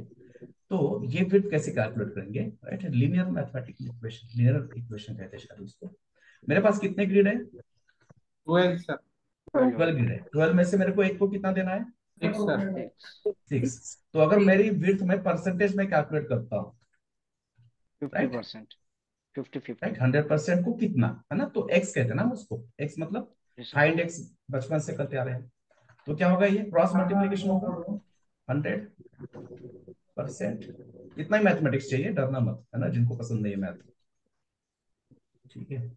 तो ये विड्थ कैसे कैलकुलेट करेंगे, right? Linear mathematical equation, linear equation कहते हैं शायद उसको। मेरे पास कितने ग्रिड है?
12 सर।
12 ग्रिड है, 12 में से मेरे को एक को कितना देना है?
6 सर।
6।
6। तो अगर मेरी विड्थ में परसेंटेज में कैलकुलेट करता हूँ, राइट,
50%। 50 50।
राइट, 100% को कितना है ना, तो एक्स कहते हैं ना उसको, एक्स मतलब फाइंड एक्स, बचपन से करते आ रहे हैं। तो क्या होगा? ये क्रॉस मल्टीप्लीकेशन होगा 100%। इतना ही मैथमेटिक्स चाहिए, डरना मत, है ना, जिनको पसंद नहीं है मैथ, ठीक है।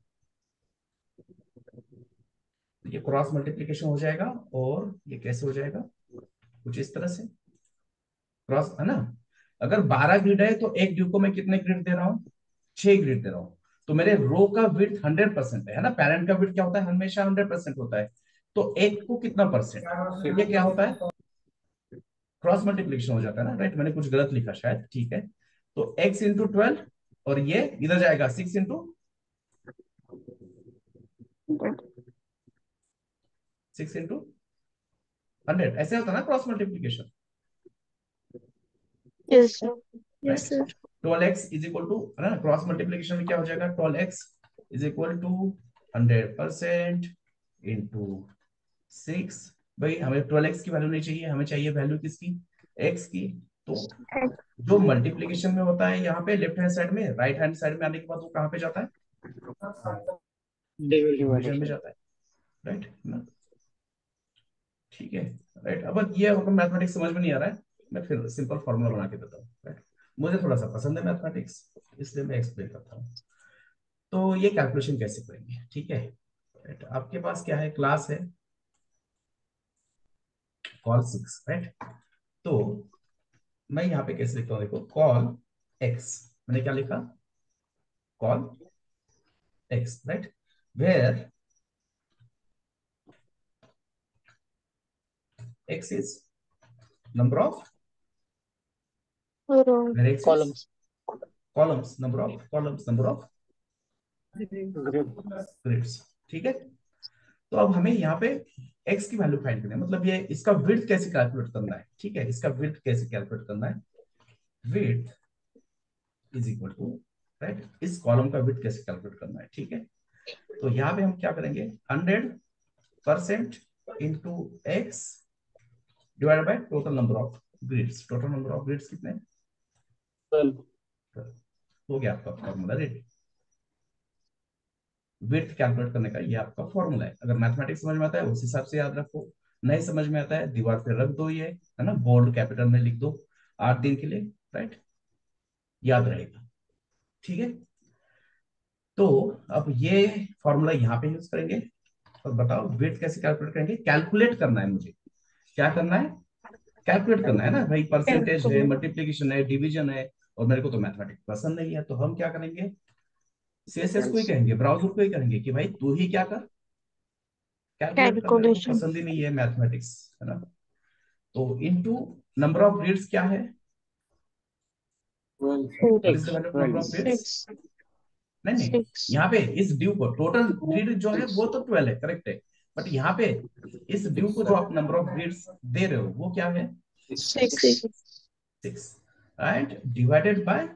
ये क्रॉस मल्टीप्लीकेशन हो जाएगा, और ये कैसे हो जाएगा? कुछ इस तरह से, क्रॉस है ना। अगर 12 ग्रिड है तो एक ड्यू को मैं कितने ग्रिड दे रहा हूँ, 6 ग्रिड दे रहा हूँ। तो मेरे रो का विड्थ 100% है ना, पैरेंट का विड्थ क्या होता है, हमेशा 100% होता है। तो एक को कितना परसेंट, तो ये क्या होता है, क्रॉस मल्टीप्लिकेशन हो जाता है ना, राइट। मैंने कुछ गलत लिखा शायद, ठीक है। तो x इंटू 12 और ये इधर जाएगा 6 इंटू 100, ऐसे होता है ना cross multiplication,
Yes, sir.
Right.
Yes, sir.
12x is equal to, है ना, क्रॉस मल्टीप्लिकेशन में क्या हो जाएगा, 12x is equal to 100% into 6। भाई हमें 12x की वैल्यू नहीं चाहिए, हमें चाहिए वैल्यू किसकी, x की। तो जो मल्टीप्लिकेशन में होता है यहाँ पे लेफ्ट हैंड साइड में, राइट हैंड साइड में आने के बाद वो कहाँ पे जाता है, डिवीजन में जाता है, राइट ना। ठीक है, राइट। अब ये हमको मैथमेटिक्स समझ में नहीं आ रहा है, मैं फिर सिंपल फॉर्मूला बना के देता हूँ, राइट। मुझे थोड़ा सा पसंद है मैथमेटिक्स, इसलिए मैं एक्सप्लेन करता हूँ। तो ये कैलकुलेशन कैसे करेंगे, ठीक है, राइट। आपके पास क्या है, क्लास है कॉल 6, राइट। तो मैं यहाँ पे कैसे लिखता हूँ, देखो, कॉल एक्स, मैंने क्या लिखा, col x, right, where x is number of,
Wrong.
where x is
columns.
columns, number of columns, number of
grid.
grids, ठीक है। तो अब हमें यहाँ पे x की वैल्यू फाइंड करनी है, मतलब ये इसका विड्थ कैसे कैलकुलेट करना है, ठीक है, इसका विड्थ कैसे कैलकुलेट करना है, width is equal to, right, इस कॉलम का विड्थ कैसे कैलकुलेट करना है, ठीक है। तो यहाँ पे हम क्या करेंगे, 100% into x divide by total number of grids, total number of grids कितने,
12।
हो गया आपका फॉर्मूला रेडी। विड्थ कैलकुलेट करने का ये आपका फॉर्मूला है। अगर मैथमेटिक्स समझ में आता है उस हिसाब से याद रखो, नहीं समझ में आता है दीवार पे रख दो, ये है ना, बोल्ड कैपिटल में लिख दो 8 दिन के लिए, राइट, याद रहेगा, ठीक है। तो अब ये फॉर्मूला यहाँ पे यूज करेंगे, और बताओ विड्थ कैसे कैलकुलेट करेंगे, कैलकुलेट करना है मुझे, क्या करना है, कैलकुलेट करना है ना भाई, परसेंटेज है, मल्टीप्लीकेशन है, डिवीजन है, और मेरे को तो मैथमेटिक्स पसंद नहीं है, तो हम क्या करेंगे, सीएसएस को ही कहेंगे, ब्राउजर को ही कहेंगे कि भाई तू ही क्या कर, कैलकुलेट कर, मेरे को
Calculation.
पसंद ही नहीं है मैथमेटिक्स, है ना। तो इनटू नंबर ऑफ ग्रिड्स क्या है,
12
what is the
x.
Value of number of grids,
6.
नहीं नहीं,
6.
यहाँ पे इस ड्यू को टोटल ग्रिड जो है
6
वो तो 12 है, करेक्ट है, बट यहाँ पे इस ड्यू को जो आप नंबर ऑफ ग्रिड्स दे रहे हो वो क्या है,
6.
6, and divided by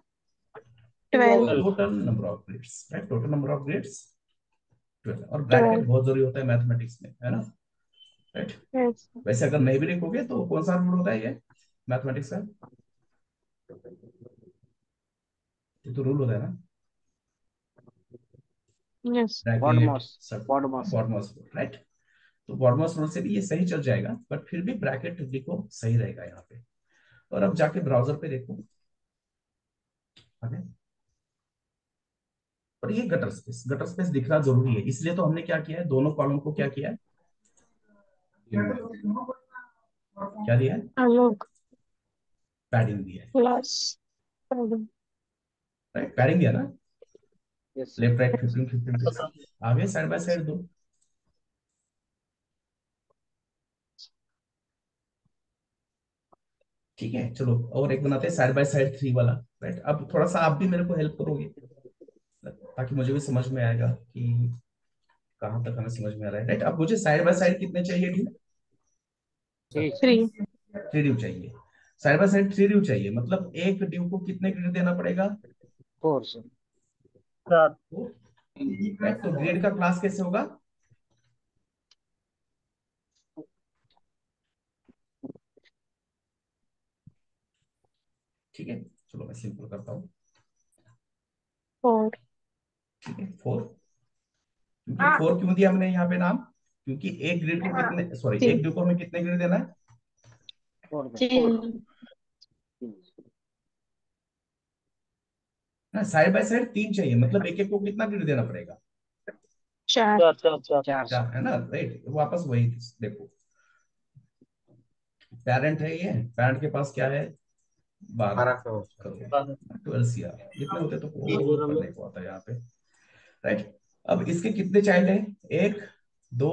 12.
Total number of grids, right, total number of grids 12, और ब्रैकेट
12.
बहुत जरूरी होता है मैथमेटिक्स में, है ना, राइट।
Yes.
वैसे अगर नहीं भी लिखोगे तो कौन सा रूल होता है ये मैथमेटिक्स का, ये तो रूल होता है ना,
Yes.
ब्रैकेट
बॉडमॉस
सब,
बॉडमॉस
बॉडमॉस रूल, राइट। तो बॉडमॉस रूल से भी ये सही चल जाएगा, बट फिर भी ब्रैकेट लिखो, सही रहेगा यहाँ पे। और अब जाके ब्राउजर पे देखो, आगे, और ये गटर स्पेस दिखना जरूरी है, इसलिए तो हमने क्या किया है, दोनों कॉलम को क्या किया है, क्या दिया है,
Alog.
पैडिंग दिया है,
Plus. Pardon.
राइट, पैडिंग दिया ना,
यस
लेफ्ट राइट 15 15
पता
15, आगे साइड बाय साइड दो, ठीक है। चलो और एक बनाते हैं साइड बाय साइड 3 वाला, राइट। अब थोड़ा सा आप भी मेरे को हेल्प करोगे, ताकि मुझे भी समझ में आएगा कि कहाँ तक हमें समझ में आ रहा है, राइट। अब मुझे साइड बाय साइड कितने चाहिए, ड्यू,
थ्री
3.
3 ड्यू चाहिए, साइड बाय साइड 3 ड्यू चाहिए, मतलब एक ड्यू को कितने ग्रेड देना पड़ेगा,
4 सर
4।
4, राइट। तो ग्रेड का क्लास कैसे होगा, ठीक है। चलो मैं सिंपल करता हूँ,
4.
ठीक है, 4, क्योंकि 4 क्यों दिया हमने यहाँ पे नाम, क्योंकि एक ग्रिड को कितने, सॉरी,
3.
एक ड्यू को हमें कितने ग्रिड देना है,
4
3.
ना, साइड बाय साइड 3 चाहिए, मतलब एक एक को कितना ग्रिड देना पड़ेगा,
4.
4 4 4।
4 सर
4, है ना, राइट। वापस वही देखो, पेरेंट है, ये पेरेंट के पास क्या है, 12
12 करोड़
करोड़ 12 CR जितने होते तो वो
मिजोरम में
करने को आता है यहाँ पे, राइट। अब इसके कितने चाइल्ड हैं? एक, दो,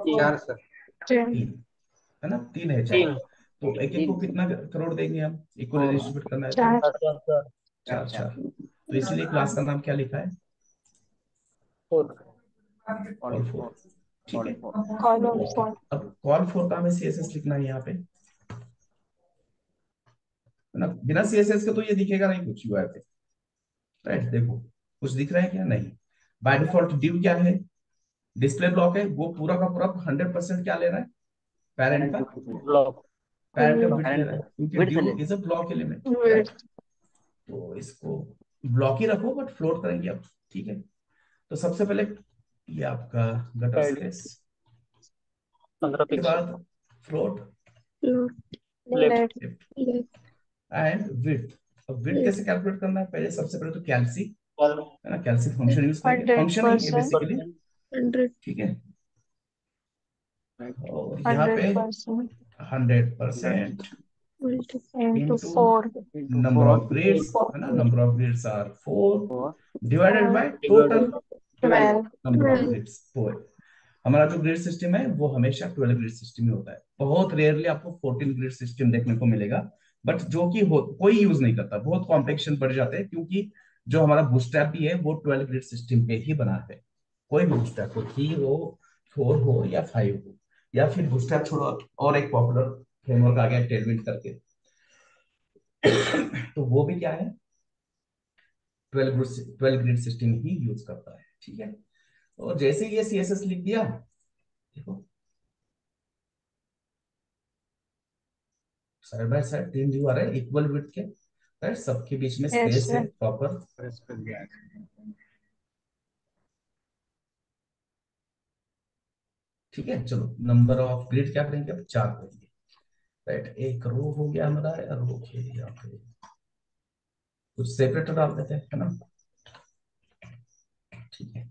तीन
4 सर।
10,
तीन, है ना, तीन है
तीन
चाइल्ड। तो एक एक को
3
कितना करोड़ देंगे हम? इक्वली
और
डिस्ट्रीब्यूट करना है तो
4,
चार चार
चार
4
चार। तो इसलिए क्लास का नाम क्या लिखा है?
Four
call four. ठीक है,
4
column
ओके।
4,
अब कॉल फोर का हमें CSS लिखना है यहाँ पे, है ना। बिना CSS के तो ये दिखेगा नहीं कुछ UI पे, राइट। देखो कुछ दिख रहा है क्या? नहीं। बाय डिफॉल्ट div क्या है? डिस्प्ले ब्लॉक है, वो पूरा का पूरा 100% क्या ले रहा है? पेरेंट
पैरेंट
का,
ब्लॉक
पेरेंट का
width,
विड्थ ले रहा है,
पैरेंट
क्योंकि
विड्थ
div
ले
is a block element, right.
width,
तो इसको ब्लॉक ही रखो बट फ्लोट करेंगे अब, ठीक है। तो सबसे पहले ये आपका गटर
साइड
स्पेस,
15 पिक्सल
बाद float
left
left,
and width. अब विड्थ कैसे कैलकुलेट करना है? पहले सबसे पहले तो कैल्सी,
पर
है ना, कैल्सी फंक्शन यूज करेंगे, फंक्शन नहीं है
100%,
बेसिकली,
परसेंट
ठीक है।
राइट
और यहाँ पे
100%
100%
into
into
4,
into
number
4
of grids, है ना, number of grids are 4
4
divided
4,
by total
divided
12
12,
number of grids 4। हमारा जो ग्रिड सिस्टम है वो हमेशा 12 ग्रिड सिस्टम ही होता है, बहुत रेयरली आपको 14 ग्रिड सिस्टम देखने को मिलेगा, बट जो कि कोई यूज नहीं करता, बहुत कॉम्प्लेक्शन बढ़ जाते हैं, क्योंकि जो हमारा बूटस्ट्रैप भी है वो 12 ग्रिड सिस्टम पे ही बना है। कोई भी बूटस्ट्रैप हो, 3 हो, 4 हो या 5 हो, या फिर बूटस्ट्रैप छोड़ो और एक पॉपुलर फ्रेमवर्क आ गया टेलविंड करके, तो वो भी क्या है, 12 ग्रिड सिस्टम ही यूज करता है, ठीक है। और जैसे ही ये CSS लिख दिया, देखो साइड बाय साइड 3 व्यू आ रहे हैं इक्वल विड्थ के, राइट, सबके बीच में
yes,
स्पेस है
sir,
प्रॉपर,
प्रेस कर दिया।
ठीक है। चलो नंबर ऑफ ग्रिड क्या करेंगे अब? 4 करेंगे, राइट। एक रो हो गया हमारा, रो के यहाँ पे कुछ सेपरेटर डाल देते हैं, है ना, ठीक है।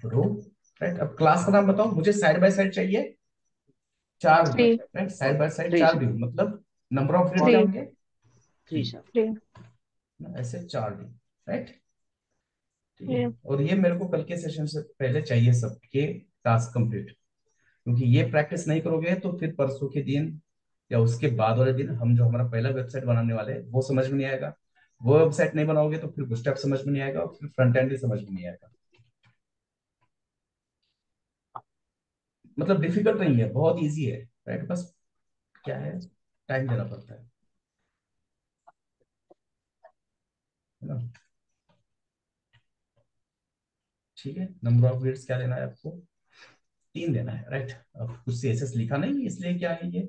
रो, राइट। अब क्लास का नाम बताओ मुझे, साइड बाय साइड चाहिए 4 view,
3,
right, side by side
3
4
sir
view, मतलब नंबर ऑफ ग्रिड क्या
3,
होंगे?
3
3,
सर
3,
ऐसे 4 व्यू, राइट, ठीक है।
yeah,
और ये मेरे को कल के सेशन से पहले चाहिए सबके टास्क कंप्लीट, क्योंकि ये प्रैक्टिस नहीं करोगे तो फिर परसों के दिन या उसके बाद वाले दिन हम जो हमारा पहला वेबसाइट बनाने वाले हैं वो समझ में नहीं आएगा, वो वेबसाइट नहीं बनाओगे तो फिर स्टेप समझ में नहीं आएगा, और फिर फ्रंट एंड भी समझ में नहीं आएगा। मतलब डिफिकल्ट नहीं है, बहुत इजी है, राइट। बस क्या है, टाइम देना पड़ता है ना, ठीक है। नंबर ऑफ ग्रिड्स क्या देना है आपको? 3 देना है, राइट। अब कुछ CSS लिखा नहीं, इसलिए क्या है, ये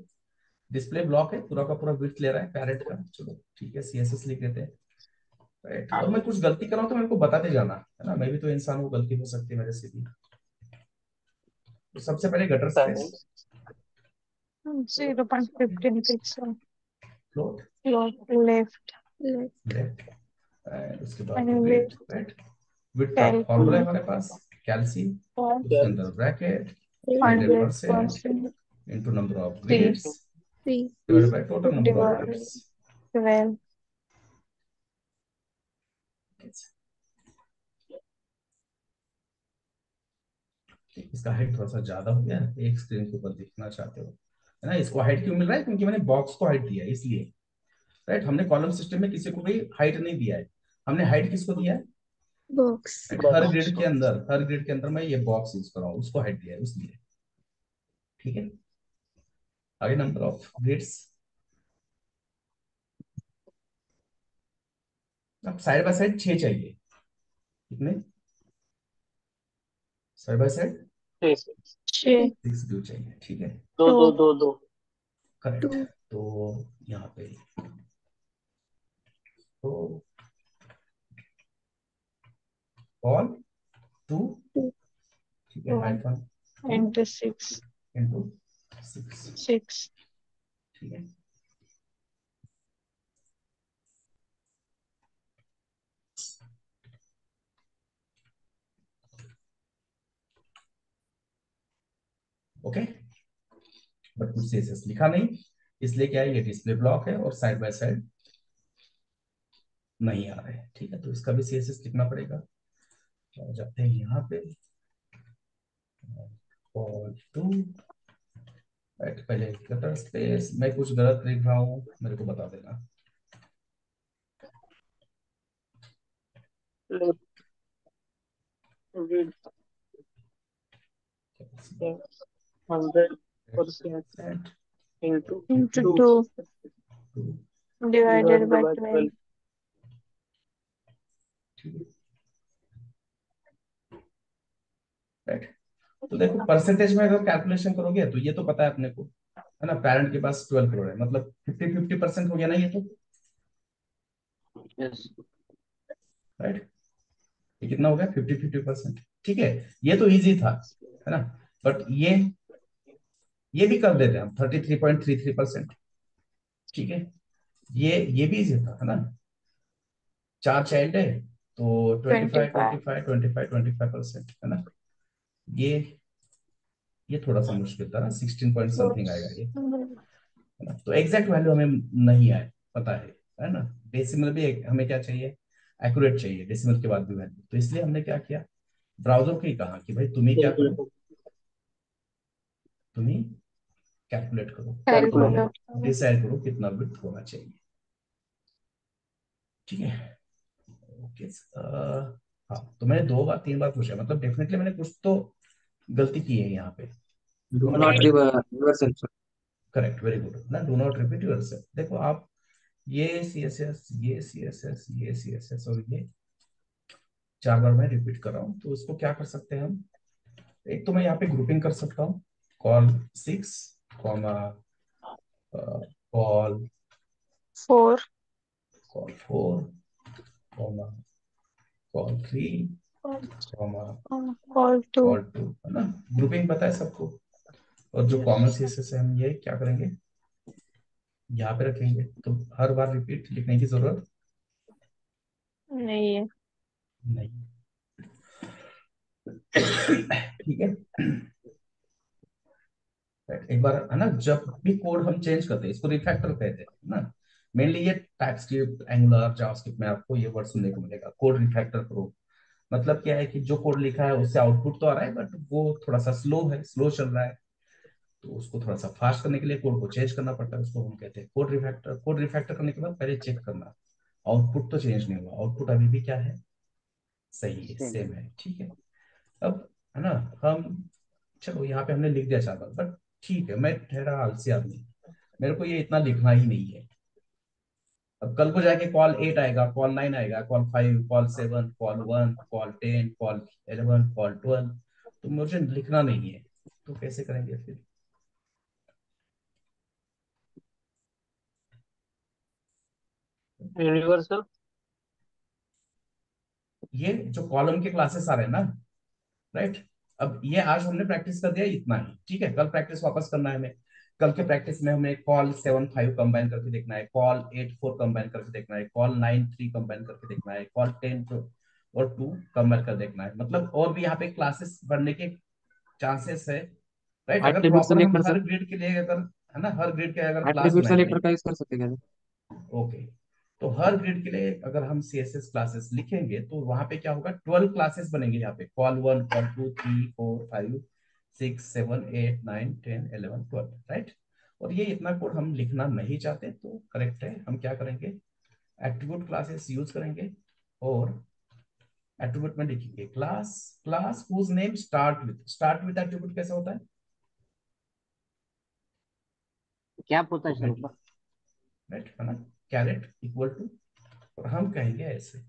डिस्प्ले ब्लॉक है, पूरा का पूरा विड्थ ले रहा है पैरेट का, चलो ठीक है, CSS लिख देते हैं, राइट। और मैं कुछ गलती कर रहा हूँ तो मेरे को बताते जाना, है ना, मैं भी तो इंसान हूँ, गलती हो सकती है मेरे से भी। तो सबसे पहले gutter space,
parent
0.15 pixel,
float,
left,
left, and उसके बाद
and
width,
width,
right. Width का फॉर्मूला है
calculate
हमारे पास, कैल्सी,
for
उसके अंदर bracket 100%
100%,
into number of
3,
grids divided by total number of
divided
grids.
12,
इसका हाइट थोड़ा सा ज्यादा हो गया, एक स्क्रीन के ऊपर दिखना चाहते हो, है ना। इसको हाइट क्यों मिल रहा है? क्योंकि मैंने बॉक्स को हाइट दिया है इसलिए, राइट। हमने कॉलम सिस्टम में किसी को भी हाइट नहीं दिया है, हमने हाइट किसको दिया है? Right? हर
बॉक्स
ग्रिड के अंदर, हर ग्रिड के अंदर मैं ये बॉक्स यूज कर रहा हूँ, उसको हाइट दिया है उसलिए, ठीक है। आगे नंबर ऑफ ग्रिड्स, अब साइड बाय साइड 6 चाहिए, कितने? साइड बाय साइड
6,
6 व्यू चाहिए, ठीक है,
दो दो
2,
दो दो
करेक्ट। तो यहाँ पे तो ऑल 2, ठीक है,
1,
हाइफन 2
into 6,
इंटू 6,
6,
ठीक है। ओके, बट कुछ CSS लिखा नहीं, इसलिए क्या है, ये डिस्प्ले ब्लॉक है और साइड बाय साइड नहीं आ रहे हैं। ठीक है, तो इसका भी सीएसएस लिखना पड़ेगा। तो जाते हैं यहाँ पे कॉल टू, राइट, पहले कटर स्पेस, मैं कुछ गलत लिख रहा हूँ मेरे को बता देना।
Left with 100% into
into
2
2 divided
divided
by
by
12.
12.
Right, तो देखो परसेंटेज में अगर कैलकुलेशन करोगे तो ये तो पता है अपने को, है ना, पेरेंट के पास 12 करोड़ है, मतलब 50-50% हो गया ना ये तो,
यस
राइट। ये कितना हो गया, 50-50%। ठीक है, ये तो इजी था, है ना। बट ये भी कर देते हैं हम 33.33%। ठीक है, ये भी इजी था, है ना। 4 चाइल्ड है तो 25
25.
25 25 25%, है ना। ये ये थोड़ा सा मुश्किल था ना, 16 पॉइंट समथिंग आएगा ये, है ना। तो एग्जैक्ट वैल्यू हमें नहीं आए, पता है ना। डेसिमल भी हमें क्या चाहिए, एक्यूरेट चाहिए, डेसिमल के बाद भी वैल्यू। तो इसलिए हमने क्या किया, ब्राउजर को ही कहा कि भाई तुम ही क्या करो,
Calculator.
तुम ही कैलकुलेट करो, तुम ही
Calculator.
Calculator.
डिसाइड करो कितना बिट होना चाहिए। ठीक है, ओके। हाँ, तो मैंने 2 बार 3 बार पूछा, मतलब डेफिनेटली मैंने कुछ तो गलती की है यहाँ पे।
Do
अब
not reverse also.
Correct, very good ना, डू नॉट रिपीट योरसेल्फ। देखो आप, ये सीएसएस, ये सीएसएस, ये सीएसएस और ये 4 बार मैं रिपीट कर रहा हूँ, तो इसको क्या कर सकते हैं हम, एक तो मैं यहाँ पे ग्रुपिंग कर सकता हूँ, call 6 comma call
4.
Call 4 comma call 3 comma
Call 2.
Call 2, है ना। ग्रुपिंग पता है सबको। और जो
यस
कॉमन सीएसएस है हम ये क्या करेंगे, यहाँ पे रखेंगे, तो हर बार रिपीट लिखने की जरूरत
नहीं है.
नहीं। ठीक है, एक बार, है ना, जब भी कोड हम चेंज करते हैं इसको रिफैक्टर कहते हैं ना। मेनली ये टाइपस्क्रिप्ट, एंगुलर, जावास्क्रिप्ट में आपको ये वर्ड सुनने को मिलेगा, कोड रिफैक्टर करो। मतलब क्या है कि जो कोड लिखा है उससे आउटपुट तो आ रहा है बट वो थोड़ा सा स्लो है, स्लो चल रहा है, तो उसको थोड़ा सा फास्ट करने के लिए कोड को चेंज करना पड़ता है, उसको हम कहते हैं कोड रिफैक्टर। कोड रिफैक्टर करने के बाद पहले चेक करना आउटपुट तो चेंज नहीं हुआ, आउटपुट अभी भी क्या है, सही है,
सेम
सेम है। ठीक है, अब, है ना, हम, चलो यहाँ पे हमने लिख दिया 4 बार, बट ठीक है, मैं ठहरा आलसी आदमी, मेरे को ये इतना लिखना ही नहीं है। अब कल को जाके कॉल 8 आएगा, कॉल 9 आएगा, call 5, call 7, call 1, call 10, call 11, call 12, तो मुझे लिखना नहीं है, तो कैसे करेंगे फिर।
Universal.
ये जो कॉलम के क्लासेस आ रहे हैं ना, राइट, अब ये आज हमने प्रैक्टिस कर दिया इतना ही। ठीक है, कल प्रैक्टिस वापस करना है हमें। कल के प्रैक्टिस में हमें कॉल 7 5 कंबाइन करके देखना है, कॉल 8 4 कंबाइन करके देखना है, कॉल 9 3 कंबाइन करके देखना है, कॉल 10 और 2 कंबाइन कर देखना है, मतलब और भी यहाँ पे क्लासेस बढ़ने के चांसेस है, राइट। अगर
एट्रीब्यूट
प्रॉपर हम
सेलेक्टर
हर
सर,
ग्रेड के लिए अगर, है ना, हर ग्रेड के अगर क्लास
एट्रीब्यूट
बनाएंगे,
सेलेक्टर का यूज कर सकते हैं क्या?
ओके, तो हर ग्रिड के लिए अगर हम सीएसएस क्लासेस लिखेंगे तो वहां पे क्या होगा, 12 क्लासेस बनेंगे यहाँ पे, कॉल 1 कॉल 2 3 4 5 6 7 8 9 10 11 12, राइट। और ये इतना कोड हम लिखना नहीं चाहते, तो करेक्ट है, हम क्या करेंगे, एट्रीब्यूट क्लासेस यूज करेंगे, और एट्रीब्यूट में लिखेंगे class, class whose name start with attribute कैसा होता है,
क्या होता है सर ऊपर
राइट, है ना, कैरेट इक्वल टू, और हम कहेंगे ऐसे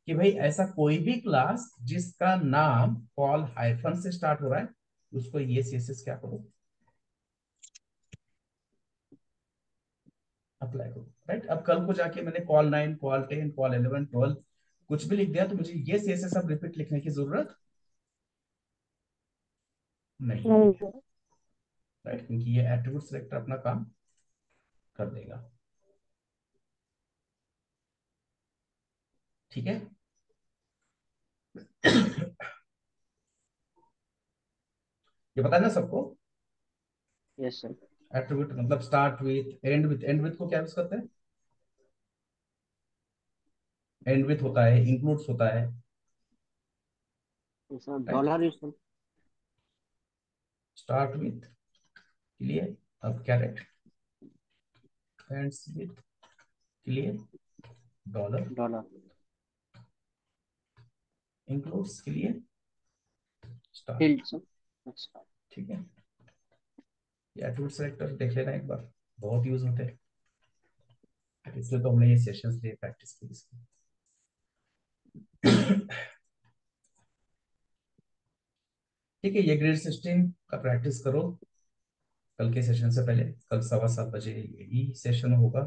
कि भाई ऐसा कोई भी क्लास जिसका नाम कॉल हाइफन से स्टार्ट हो रहा है उसको ये सीएसएस क्या करो, अप्लाई करो, राइट। अब कल को जाके मैंने कॉल 9 कॉल 10 कॉल 11 12 कुछ भी लिख दिया तो मुझे ये सीएसएस अब रिपीट लिखने की जरूरत नहीं है,
नहीं.
राइट, क्योंकि ये एट्रीब्यूट सिलेक्टर अपना काम कर देगा। ठीक है, ये पता है ना सबको।
यस सर
एट्रीब्यूट मतलब स्टार्ट विथ, एंड विथ को क्या यूज करते हैं? एंड विथ होता है, इंक्लूड्स होता है,
तो सर
राइट?
डॉलर यूज कर।
स्टार्ट विथ के लिए अब क्या राइट, एंड्स विथ के लिए डॉलर,
डॉलर।
इंक्लूड्स के लिए स्टार।
Tilde sir. अच्छा।
ठीक है, ये एट्रीब्यूट सेलेक्टर देख लेना एक बार, बहुत यूज होते हैं, इसलिए तो हमने ये सेशंस लिए प्रैक्टिस की इसकी। ठीक है, ये ग्रेड 16 का प्रैक्टिस करो कल के सेशन से पहले। कल 7:15 बजे यही सेशन होगा।